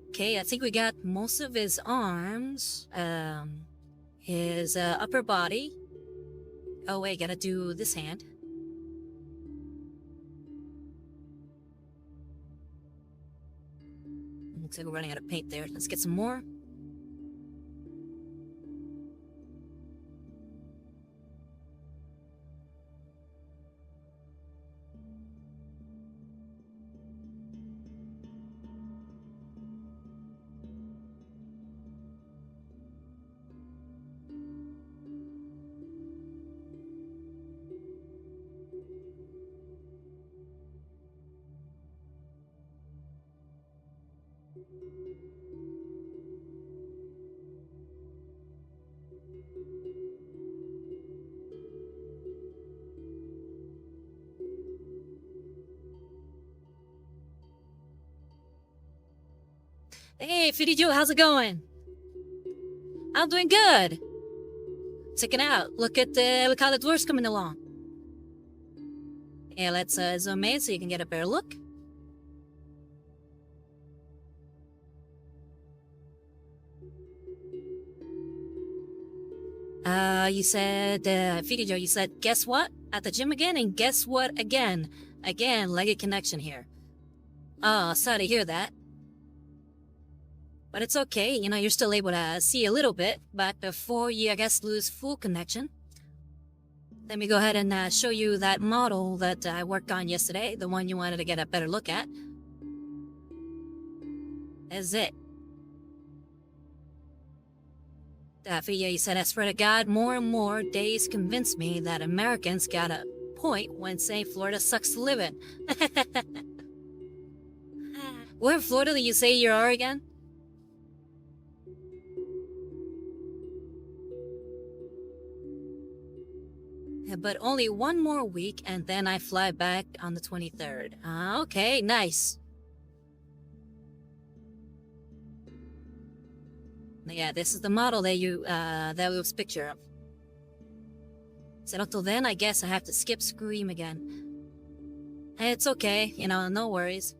Okay, I think we got most of his arms, his upper body. Oh wait, gotta do this hand. Looks like we're running out of paint there. Let's get some more. Hey, Fiddy Joe, how's it going? I'm doing good. Check it out. Look how the dwarf's coming along. Yeah, let's zoom in so you can get a better look. You said, Fiddy Joe, you said, guess what? At the gym again, and guess what again? Again, legged connection here. Oh, sorry to hear that. But it's okay, you know, you're still able to see a little bit, but before you, I guess, lose full connection, let me go ahead and show you that model that I worked on yesterday, the one you wanted to get a better look at. That's it. Daffy, you said, I swear to God, more and more days convince me that Americans got a point when saying Florida sucks to live in. Where in Florida do you say you are again? But only one more week, and then I fly back on the 23rd. Okay, nice. Yeah, this is the model that you that was picture of. So until then, I guess I have to skip Scream again. It's okay, you know, no worries.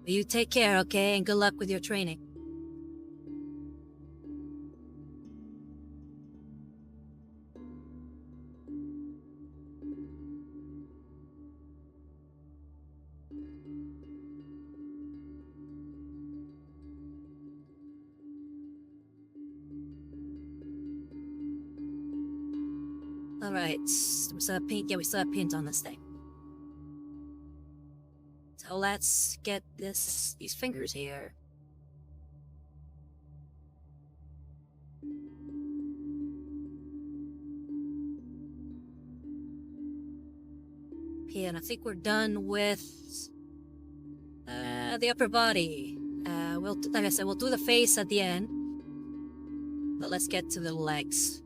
You take care, okay? And good luck with your training. Alright, we still have paint. Yeah, we still have paint on this thing. So let's get these fingers here. Okay, and I think we're done with the upper body. Like I said, we'll do the face at the end. But let's get to the legs.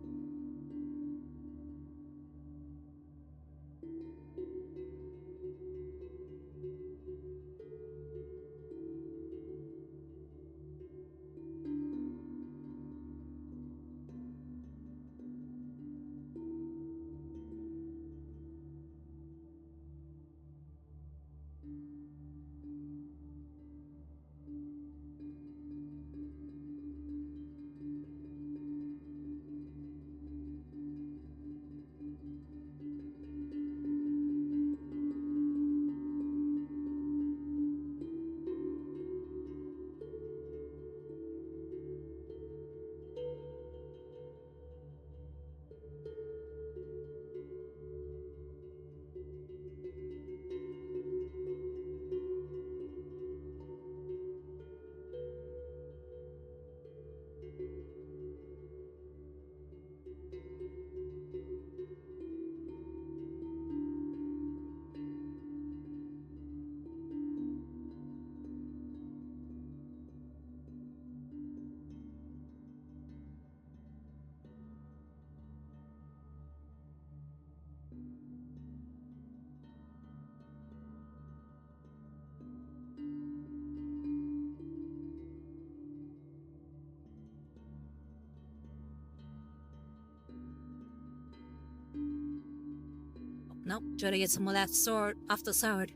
Nope, try to get some of that sword off the sword.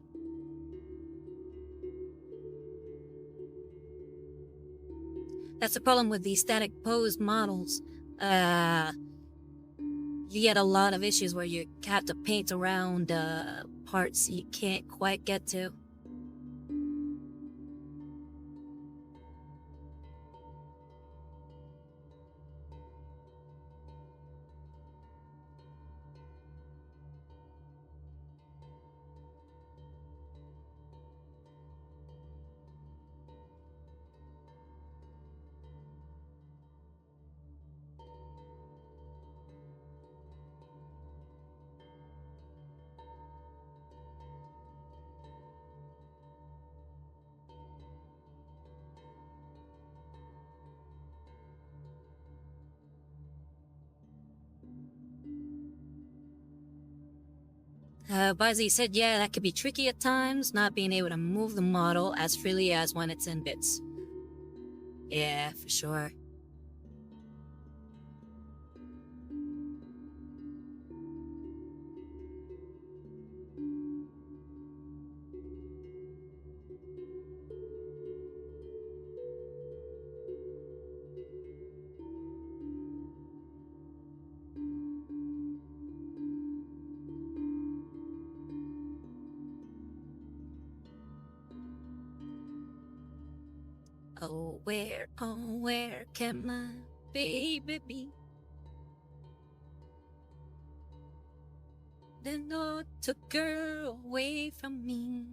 That's the problem with these static pose models. You get a lot of issues where you have to paint around parts you can't quite get to. Buzzy said, yeah, that could be tricky at times, not being able to move the model as freely as when it's in bits. Yeah, for sure. Oh, where can my baby be? The Lord took her away from me.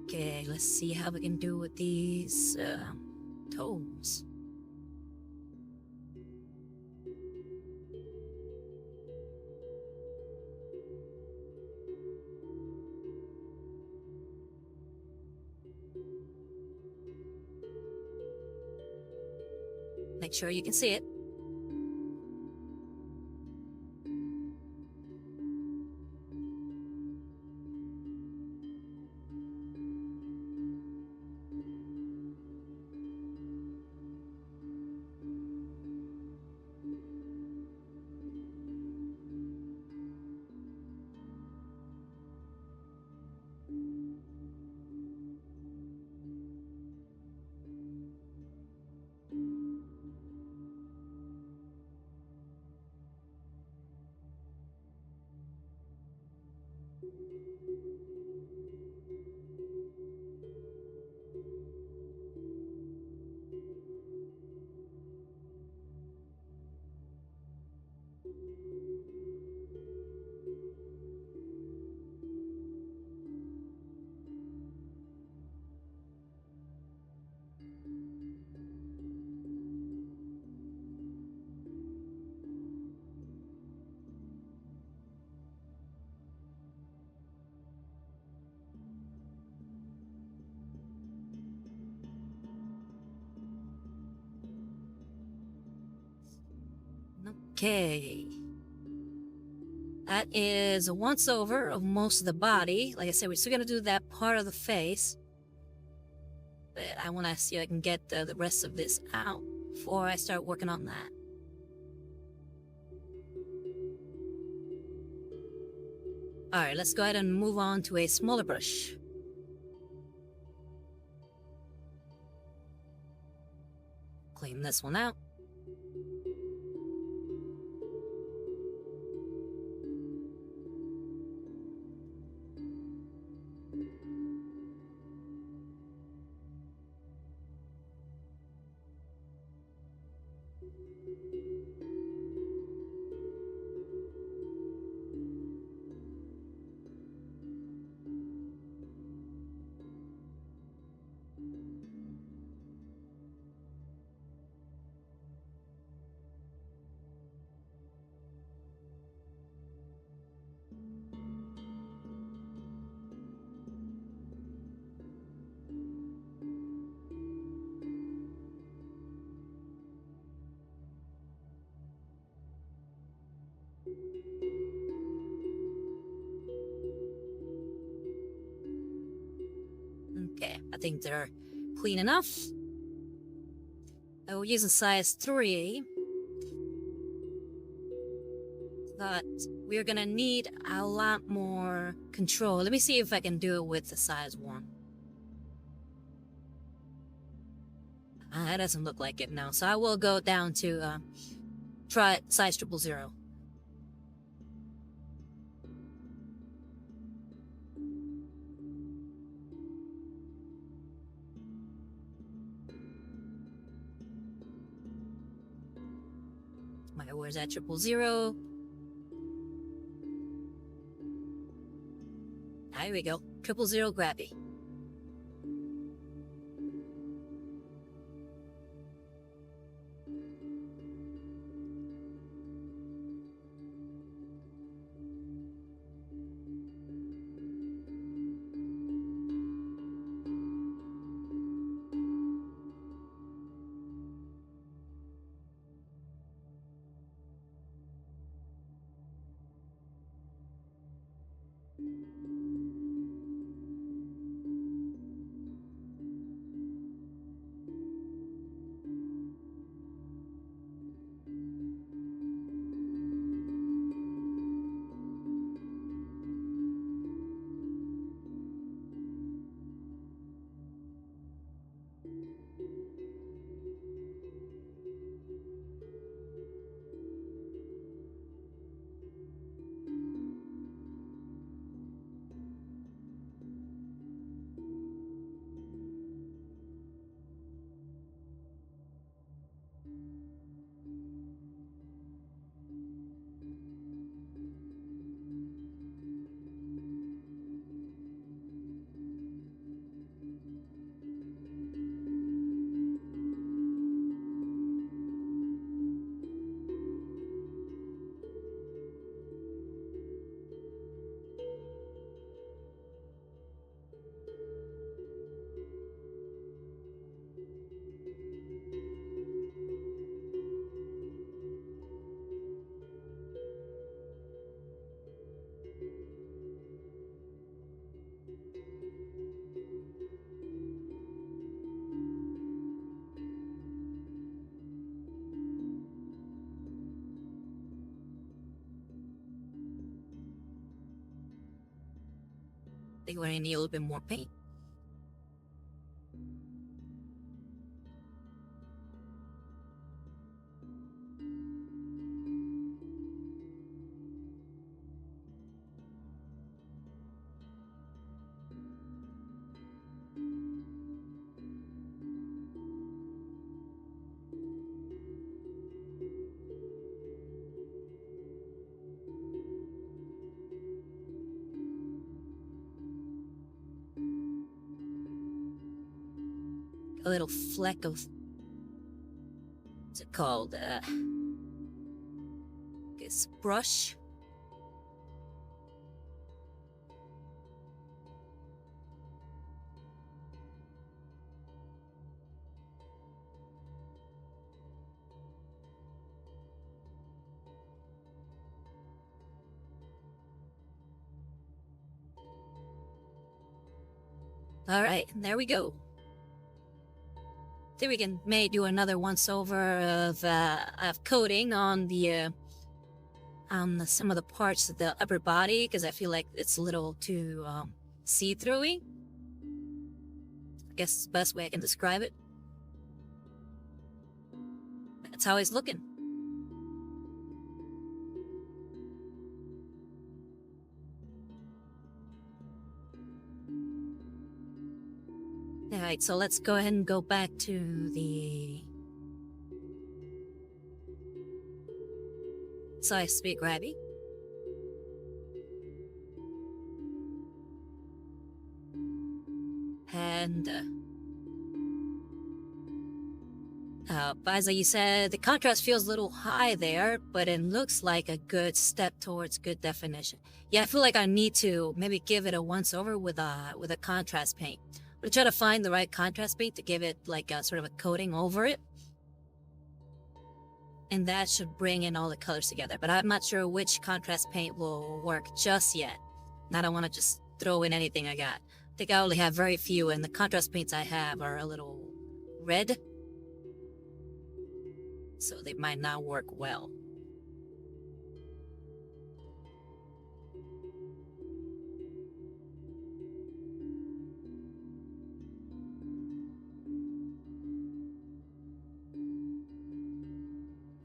Okay, let's see how we can do with these toes. Make sure you can see it. Okay. That is a once over of most of the body. Like I said, we're still gonna do that part of the face. But I want to see if I can get the rest of this out before I start working on that. Alright, let's go ahead and move on to a smaller brush. Clean this one out. Okay, I think they're clean enough. I will use a size 3. But we're gonna need a lot more control. Let me see if I can do it with the size 1. That doesn't look like it now, so I will go down to try size 000. Where's that 000? Here we go. 000 grabby. think we're gonna need a little bit more paint. A little fleck of, what's it called? This brush. All right, there we go. Then we can may do another once over of coating on the some of the parts of the upper body, because I feel like it's a little too see-throughy. I guess it's the best way I can describe it. That's how he's looking. Alright, so let's go ahead and go back to the size 3 grabby. And as you said, the contrast feels a little high there, but it looks like a good step towards good definition. Yeah, I feel like I need to maybe give it a once over with a contrast paint. I'm gonna try to find the right contrast paint to give it like a sort of a coating over it. And that should bring in all the colors together. But I'm not sure which contrast paint will work just yet. And I don't want to just throw in anything I got. I think I only have very few, and the contrast paints I have are a little red. So they might not work well.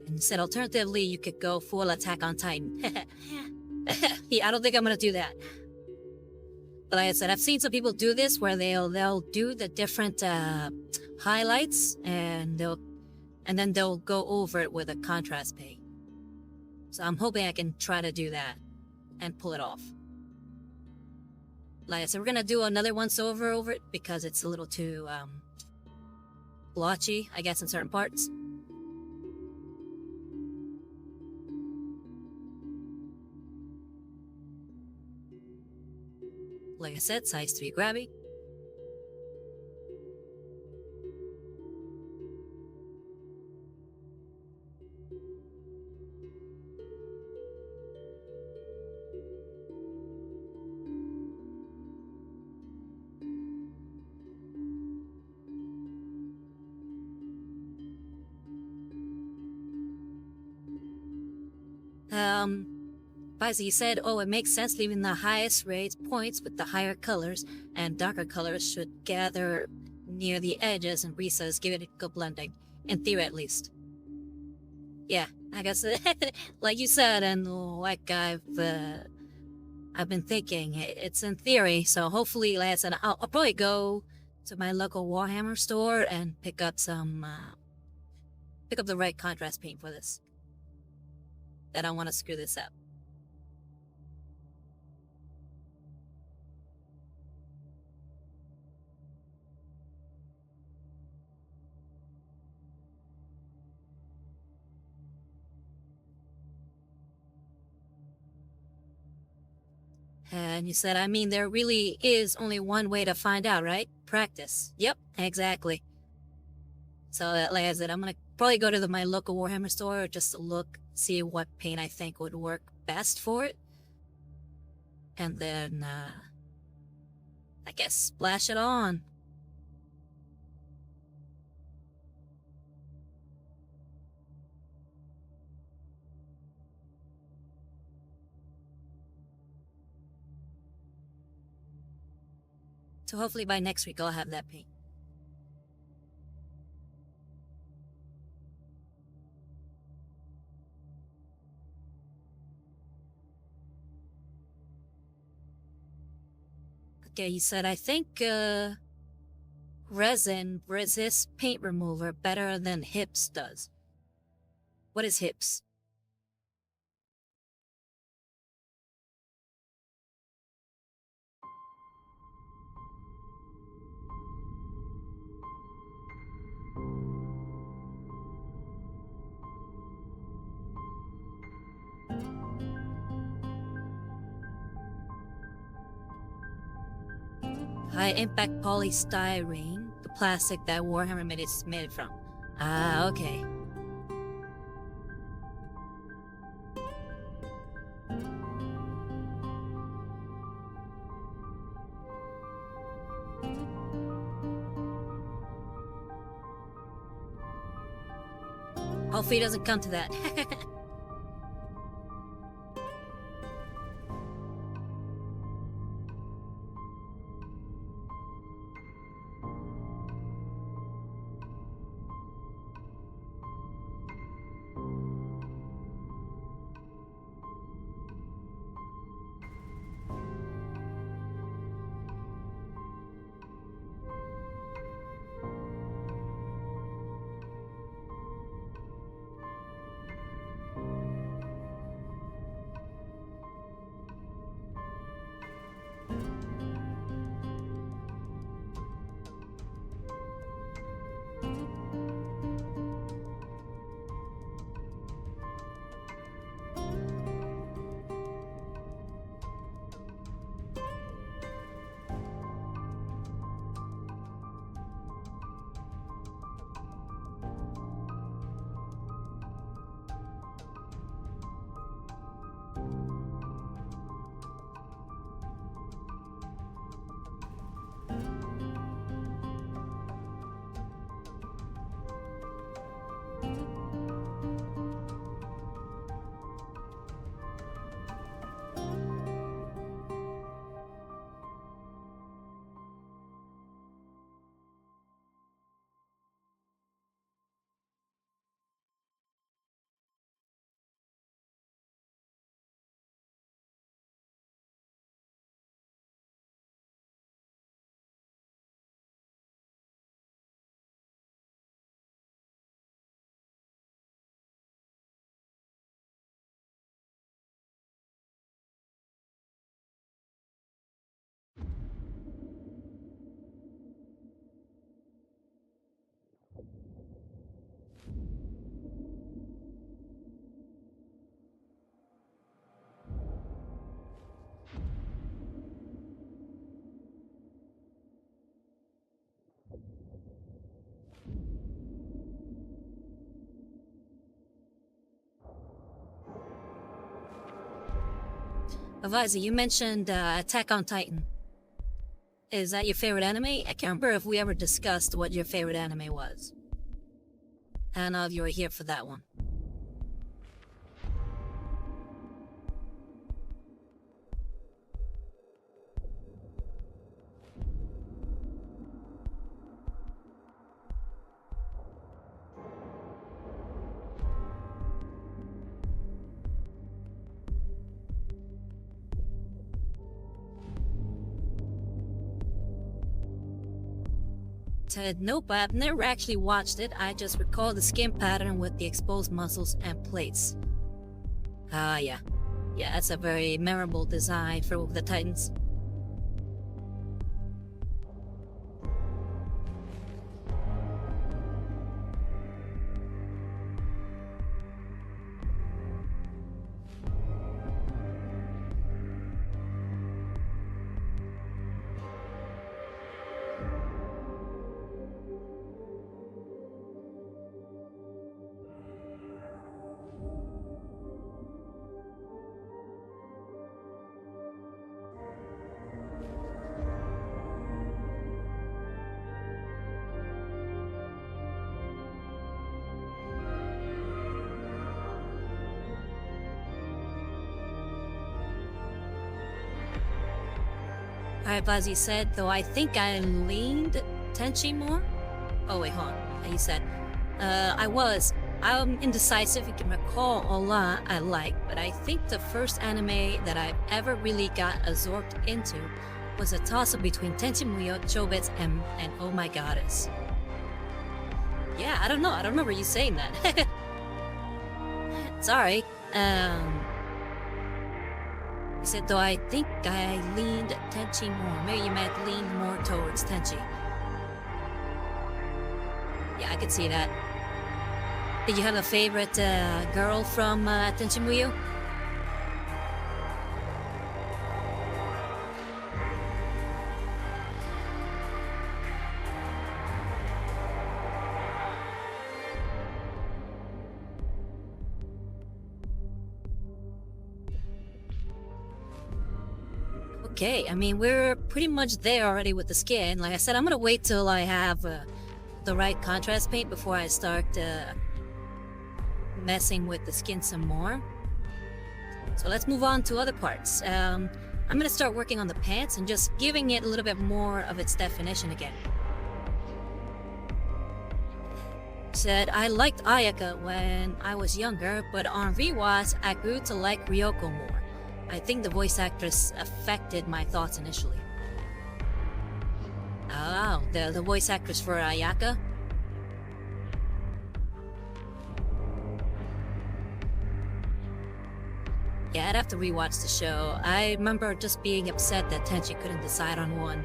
Instead, alternatively, you could go full Attack on Titan. Yeah, I don't think I'm gonna do that. But like I said, I've seen some people do this where they'll do the different highlights and then they'll go over it with a contrast paint. So I'm hoping I can try to do that and pull it off. Like I said, we're gonna do another once over it because it's a little too blotchy, I guess, in certain parts. Like I said, size 3 grabby. Baisi said, oh, it makes sense leaving the highest rates points with the higher colors, and darker colors should gather near the edges, and recess, give it a good blending. In theory, at least. Yeah, I guess, like you said, and like I've been thinking, it's in theory, so hopefully, like I said, I'll probably go to my local Warhammer store and pick up the right contrast paint for this. I don't want to screw this up. And you said, I mean, there really is only one way to find out, right? Practice. Yep, exactly. So, like I said, I'm gonna probably go to my local Warhammer store just to look, see what paint I think would work best for it. And then, I guess, splash it on. So hopefully by next week I'll have that paint. Okay, he said, I think resin resists paint remover better than Hips does. What is Hips? High impact polystyrene, the plastic that Warhammer made it from. Ah, okay. Hopefully it doesn't come to that. Aviza, you mentioned Attack on Titan. Is that your favorite anime? I can't remember if we ever discussed what your favorite anime was. I don't know if you were here for that one. Said, nope, I've never actually watched it. I just recall the skin pattern with the exposed muscles and plates. Ah, yeah. Yeah, that's a very memorable design for the Titans. Alright, but as you said, though I think I leaned Tenchi more? Oh wait, hold on. You said, I'm indecisive. You can recall a lot I like, but I think the first anime that I've ever really got absorbed into was a toss-up between Tenchi Muyo, Chobits, and Oh My Goddess. Yeah, I don't know. I don't remember you saying that. Sorry. You said, though I think I leaned Tenchi more. Maybe you meant lean more towards Tenchi. Yeah, I could see that. Did you have a favorite girl from Tenchi Muyo? Okay, I mean, we're pretty much there already with the skin. Like I said, I'm gonna wait till I have the right contrast paint before I start messing with the skin some more. So let's move on to other parts. I'm gonna start working on the pants and just giving it a little bit more of its definition again. Said, I liked Ayaka when I was younger, but on rewatch, I grew to like Ryoko more. I think the voice actress affected my thoughts initially. Oh, the voice actress for Ayaka? Yeah, I'd have to rewatch the show. I remember just being upset that Tenchi couldn't decide on one.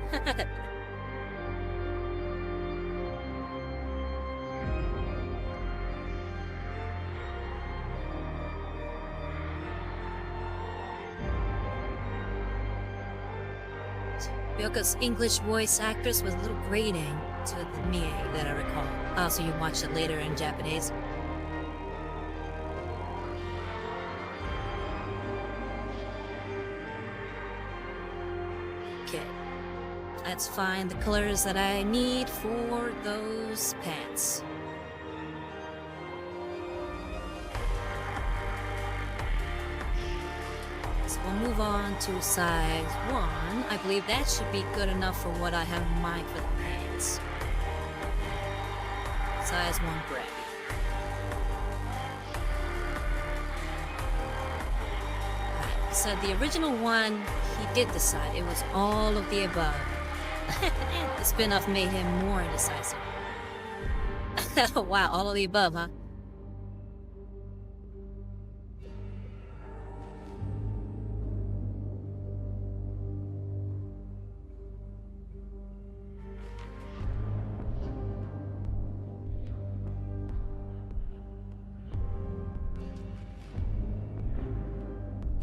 Ryoko's English voice actress was a little grating to me that I recall. Also, you watched it later in Japanese. Okay. Let's find the colors that I need for those pants. So we'll move on to size 1. I believe that should be good enough for what I have in mind for the pants. Size 1 gray. Right, so the original one, he did decide it was all of the above. The spin-off made him more indecisive. Wow, all of the above, huh?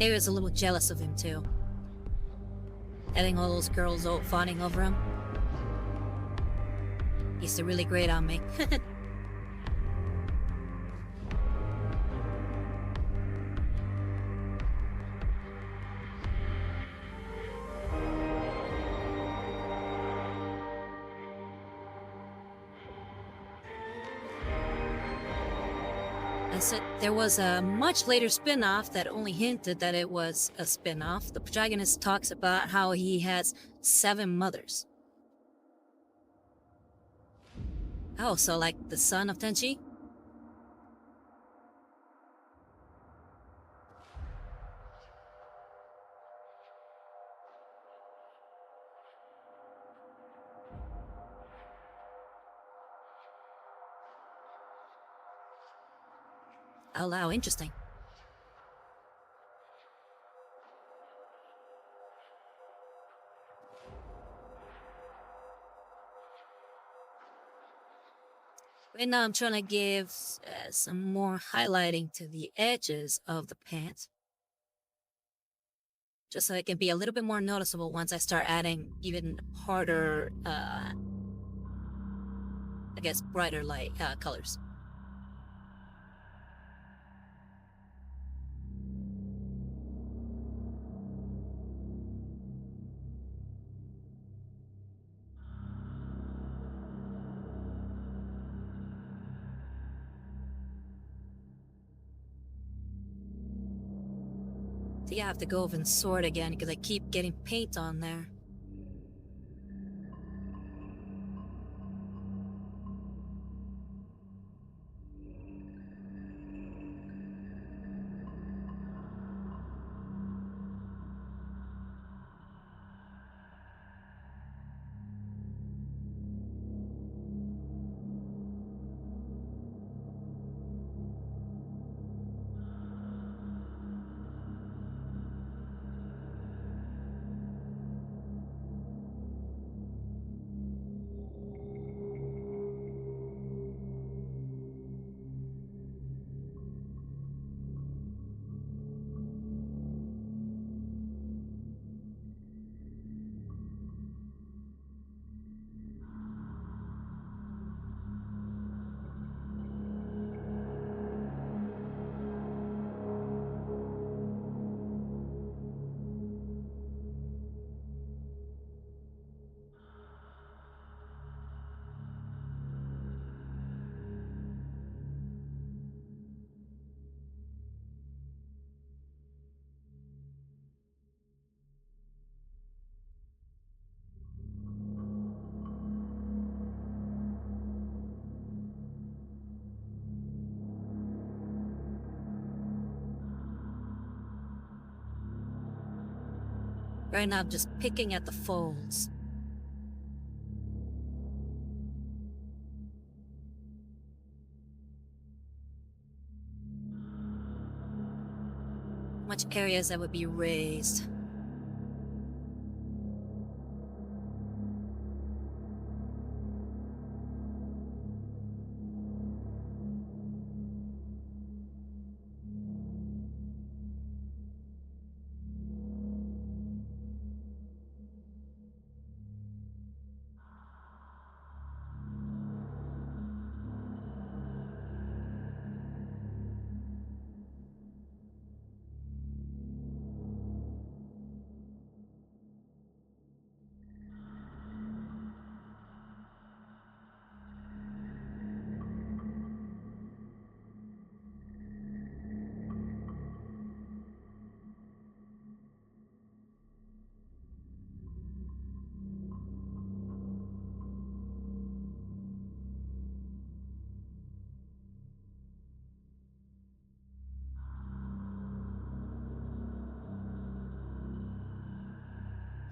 Maybe I was a little jealous of him too. Having all those girls fawning over him. Used to really grate on me. I said there was a much later spin-off that only hinted that it was a spin-off. The protagonist talks about how he has 7 mothers. Oh, so like the son of Tenchi? Oh wow, interesting. Right now I'm trying to give some more highlighting to the edges of the pants. Just so it can be a little bit more noticeable once I start adding even harder, I guess brighter light colors. I think I have to go over and sort again because I keep getting paint on there. Right now I'm just picking at the folds. Much areas that would be raised.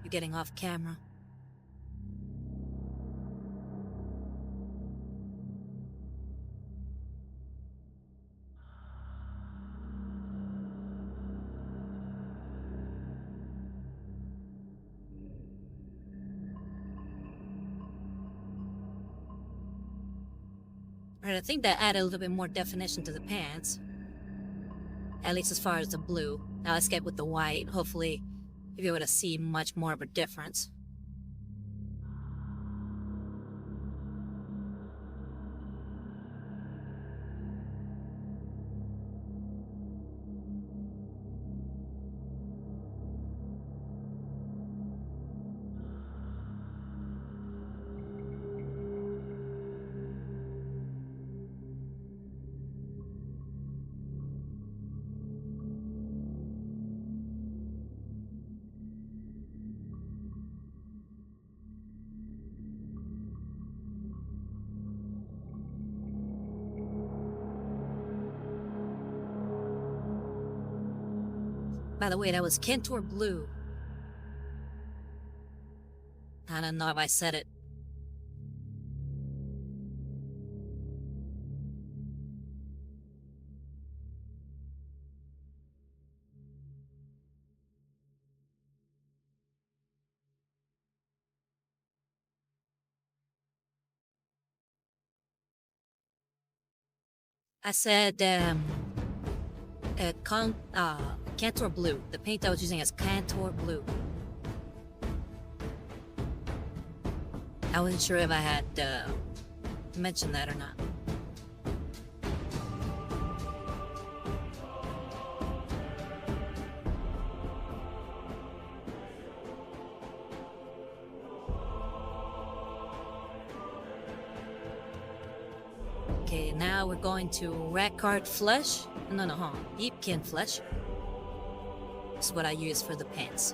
You're getting off camera. Right, I think that added a little bit more definition to the pants. At least as far as the blue. Now let's get with the white. Hopefully you'll be able to see much more of a difference. By the way, that was Kentor Blue. I don't know if I said it. I said, Cantor Blue. The paint I was using is Cantor Blue. I wasn't sure if I had mentioned that or not. Okay, now we're going to Rackard Flesh. No, Deepkin Flesh. This is what I use for the pants.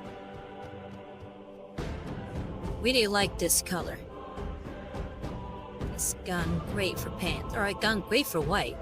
Really like this color. It's gone great for pants. Alright, gone great for white.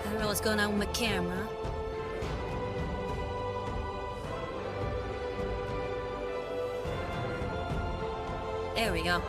I don't know what's going on with my camera. There we go.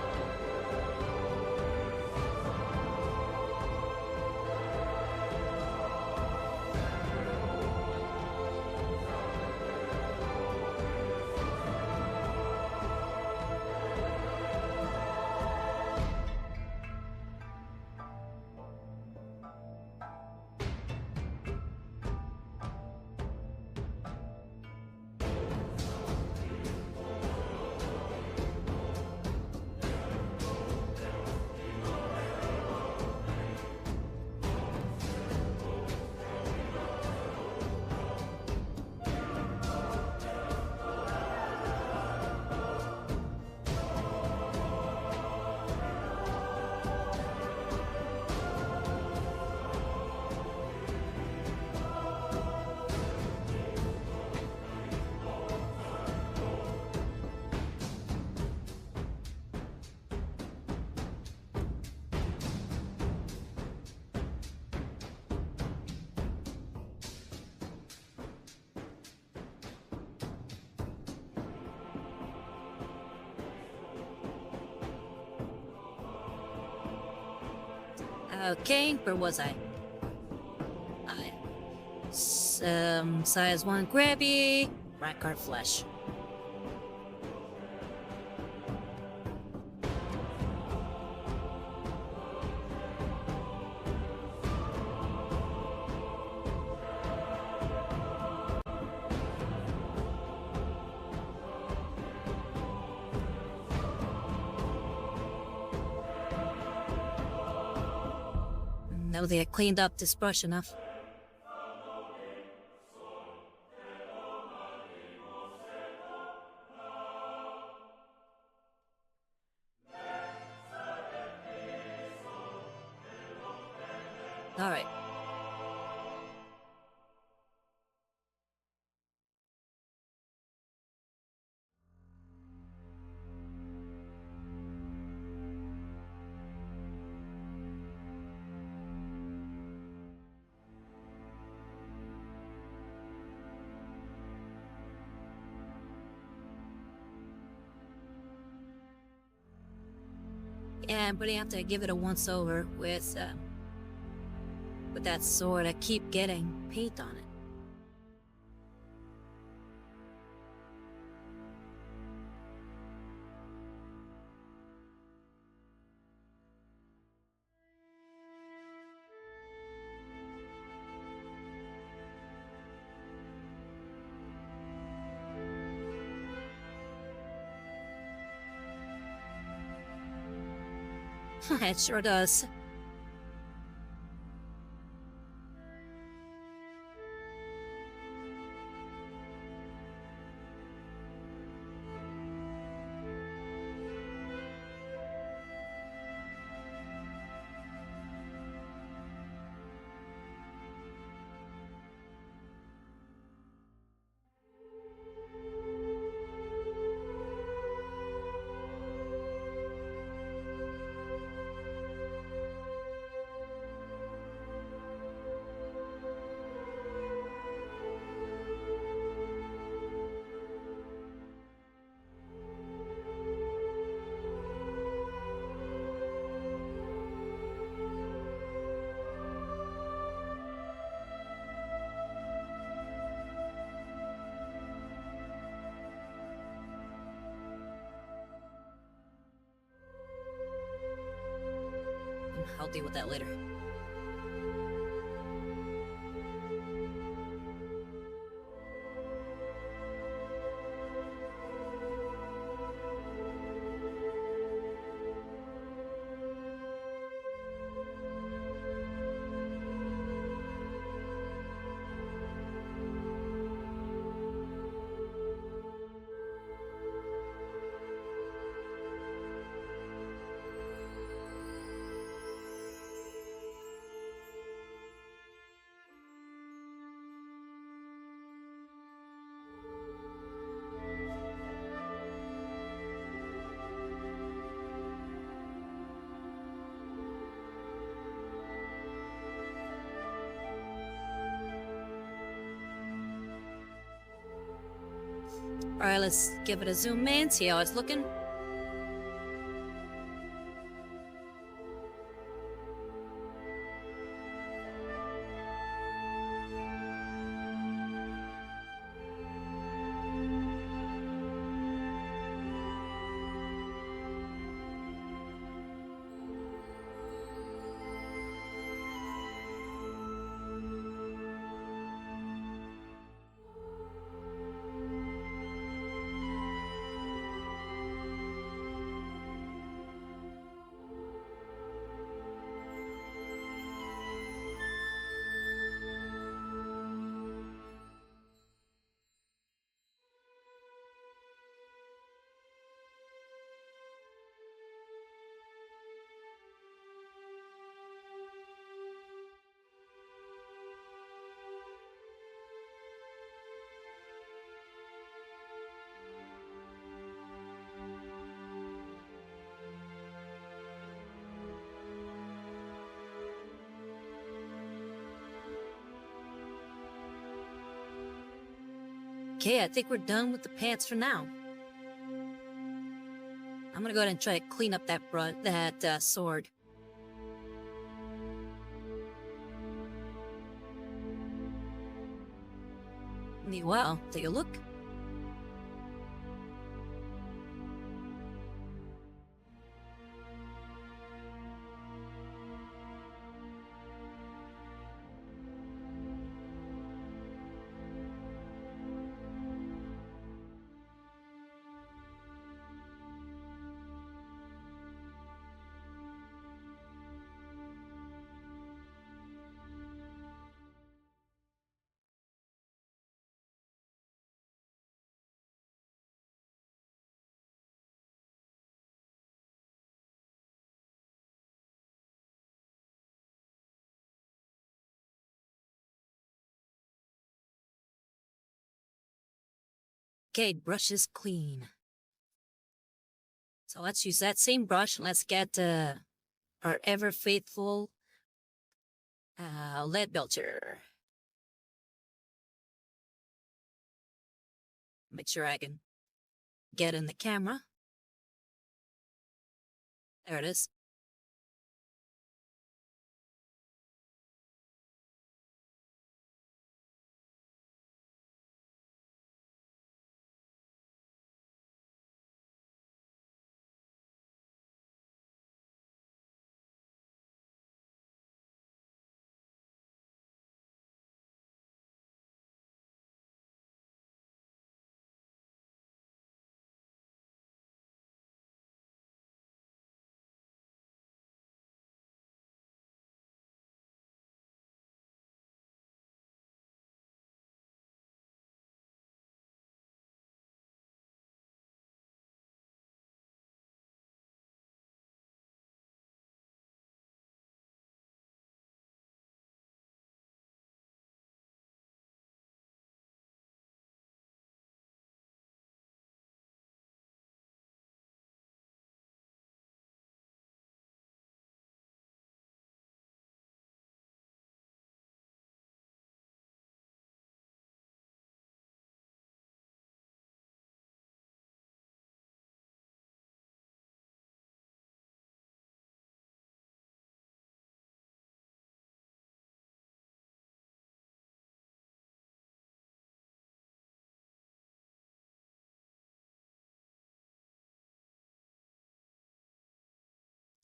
Okay, where was I? Size 1 grabby, rackard flesh. Now they had cleaned up this brush enough. All right. Yeah, I'm gonna have to give it a once over with that sword. I keep getting paint on it. It sure does. I'll deal with that later. Alright, let's give it a zoom in, see how it's looking. Okay, I think we're done with the pants for now. I'm gonna go ahead and try to clean up that sword. Wow, take a look. Okay, brush is clean. So let's use that same brush. Let's get our ever faithful lead belcher. Make sure I can get in the camera. There it is.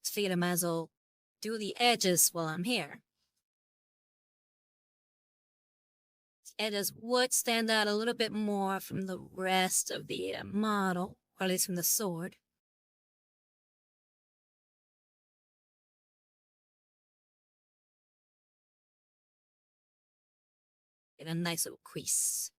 Let's feed him as I'll do the edges while I'm here. The edges would stand out a little bit more from the rest of the model, or at least from the sword. Get a nice little crease.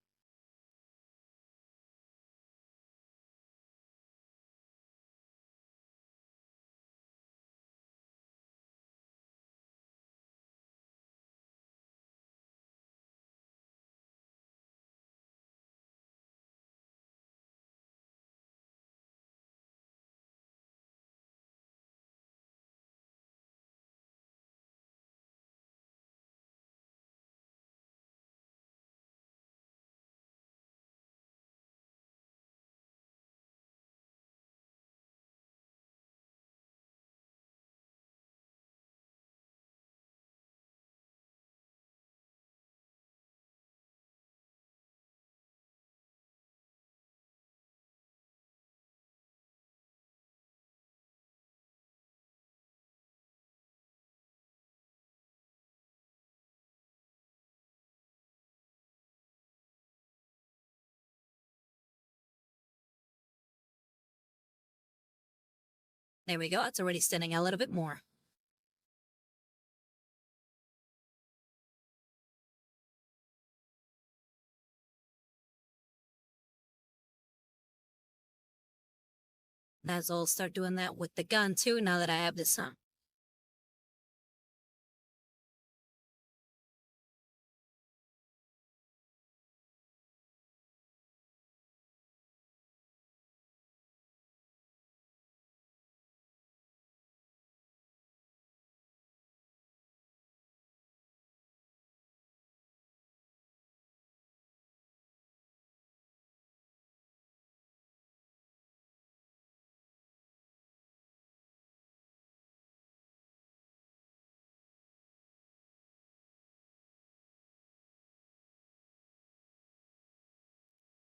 There we go, it's already standing out a little bit more. I'll start doing that with the gun too, now that I have this on.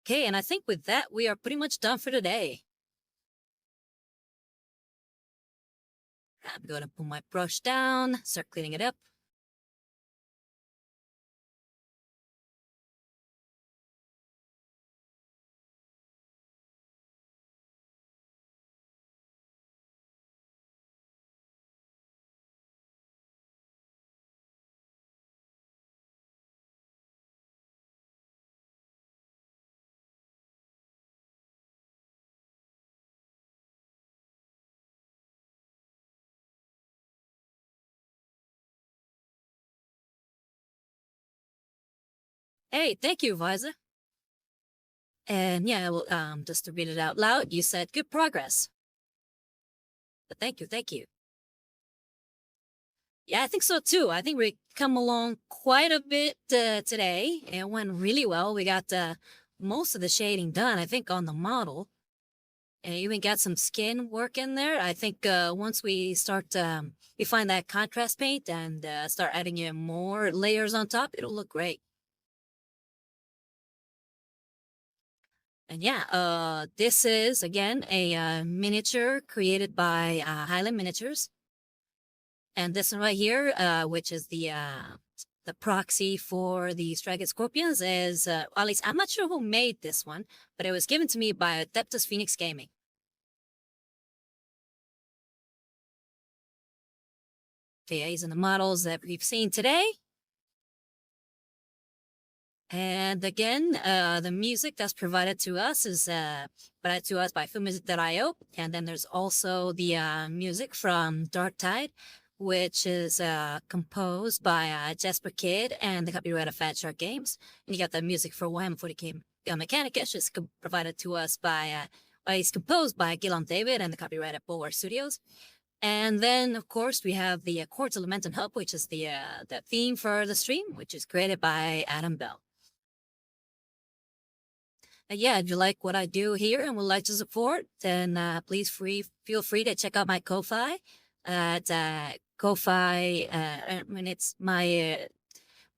Okay, and I think with that, we are pretty much done for today. I'm going to put my brush down, start cleaning it up. Hey, thank you, Viza. And yeah, well, just to read it out loud, you said good progress. But thank you, thank you. Yeah, I think so too. I think we come along quite a bit today. It went really well. We got most of the shading done, I think, on the model. And even got some skin work in there. I think once we start, we find that contrast paint and start adding in more layers on top, it'll look great. And yeah, this is, again, a miniature created by Highland Miniatures. And this one right here, which is the proxy for the Striking Scorpions, is, at least I'm not sure who made this one, but it was given to me by Adeptus Phoenix Gaming. Okay, these are the models that we've seen today. And again, the music that's provided to us is provided to us by filmmusic.io. And then there's also the music from Darktide, which is composed by Jesper Kyd and the copyright of Fat Shark Games. And you got the music for Warhammer 40k Mechanicus, is provided to us by, it's composed by Guillaume David and the copyright of Bulwark Studios. And then, of course, we have the Chords of Lament and Hub, which is the theme for the stream, which is created by Adam Bell. Yeah, if you like what I do here and would like to support, then please feel free to check out my Ko-Fi at Ko-Fi. I mean, it's my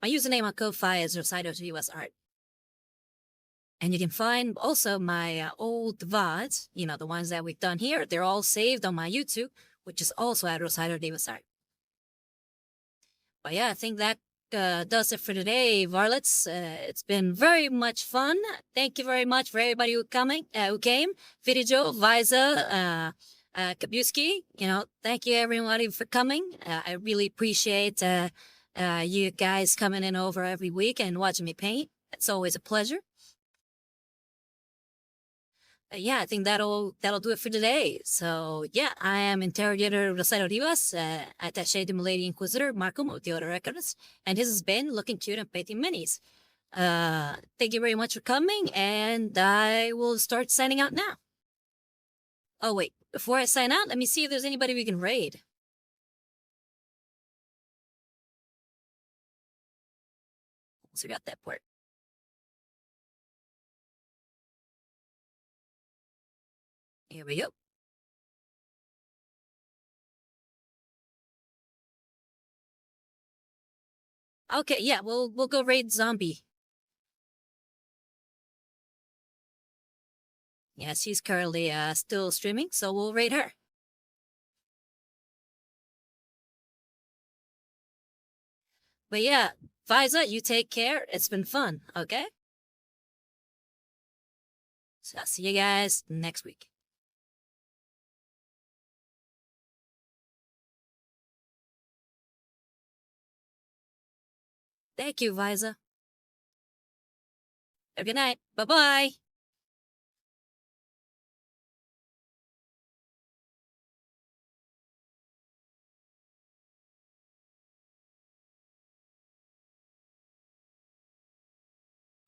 username on Ko-Fi is Recitals US Art. And you can find also my old VODs, you know, the ones that we've done here. They're all saved on my YouTube, which is also at Recital Davis Art. But yeah, I think that does it for today, Varlets. It's been very much fun. Thank you very much for everybody who came. Vidijo, Viza, Kabuski, you know, thank you everybody for coming. I really appreciate you guys coming in over every week and watching me paint. It's always a pleasure. Yeah, I think that'll do it for today. So yeah, I am Interrogator Rosado Rivas, Attaché de Milady Inquisitor Marco Motioda Records, and this has been Looking Cute and Painting Minis. Thank you very much for coming, and I will start signing out now. Oh wait, before I sign out, let me see if there's anybody we can raid. So we got that part. Here we go. Okay, yeah, we'll go raid Zombie. Yeah, she's currently still streaming, so we'll raid her. But yeah, Viza, you take care. It's been fun, okay? So I'll see you guys next week. Thank you, Viza. Have a good night. Bye-bye.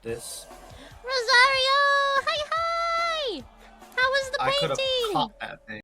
This. Rosario! Hi, hi! How was the I could have painting? caught that thing.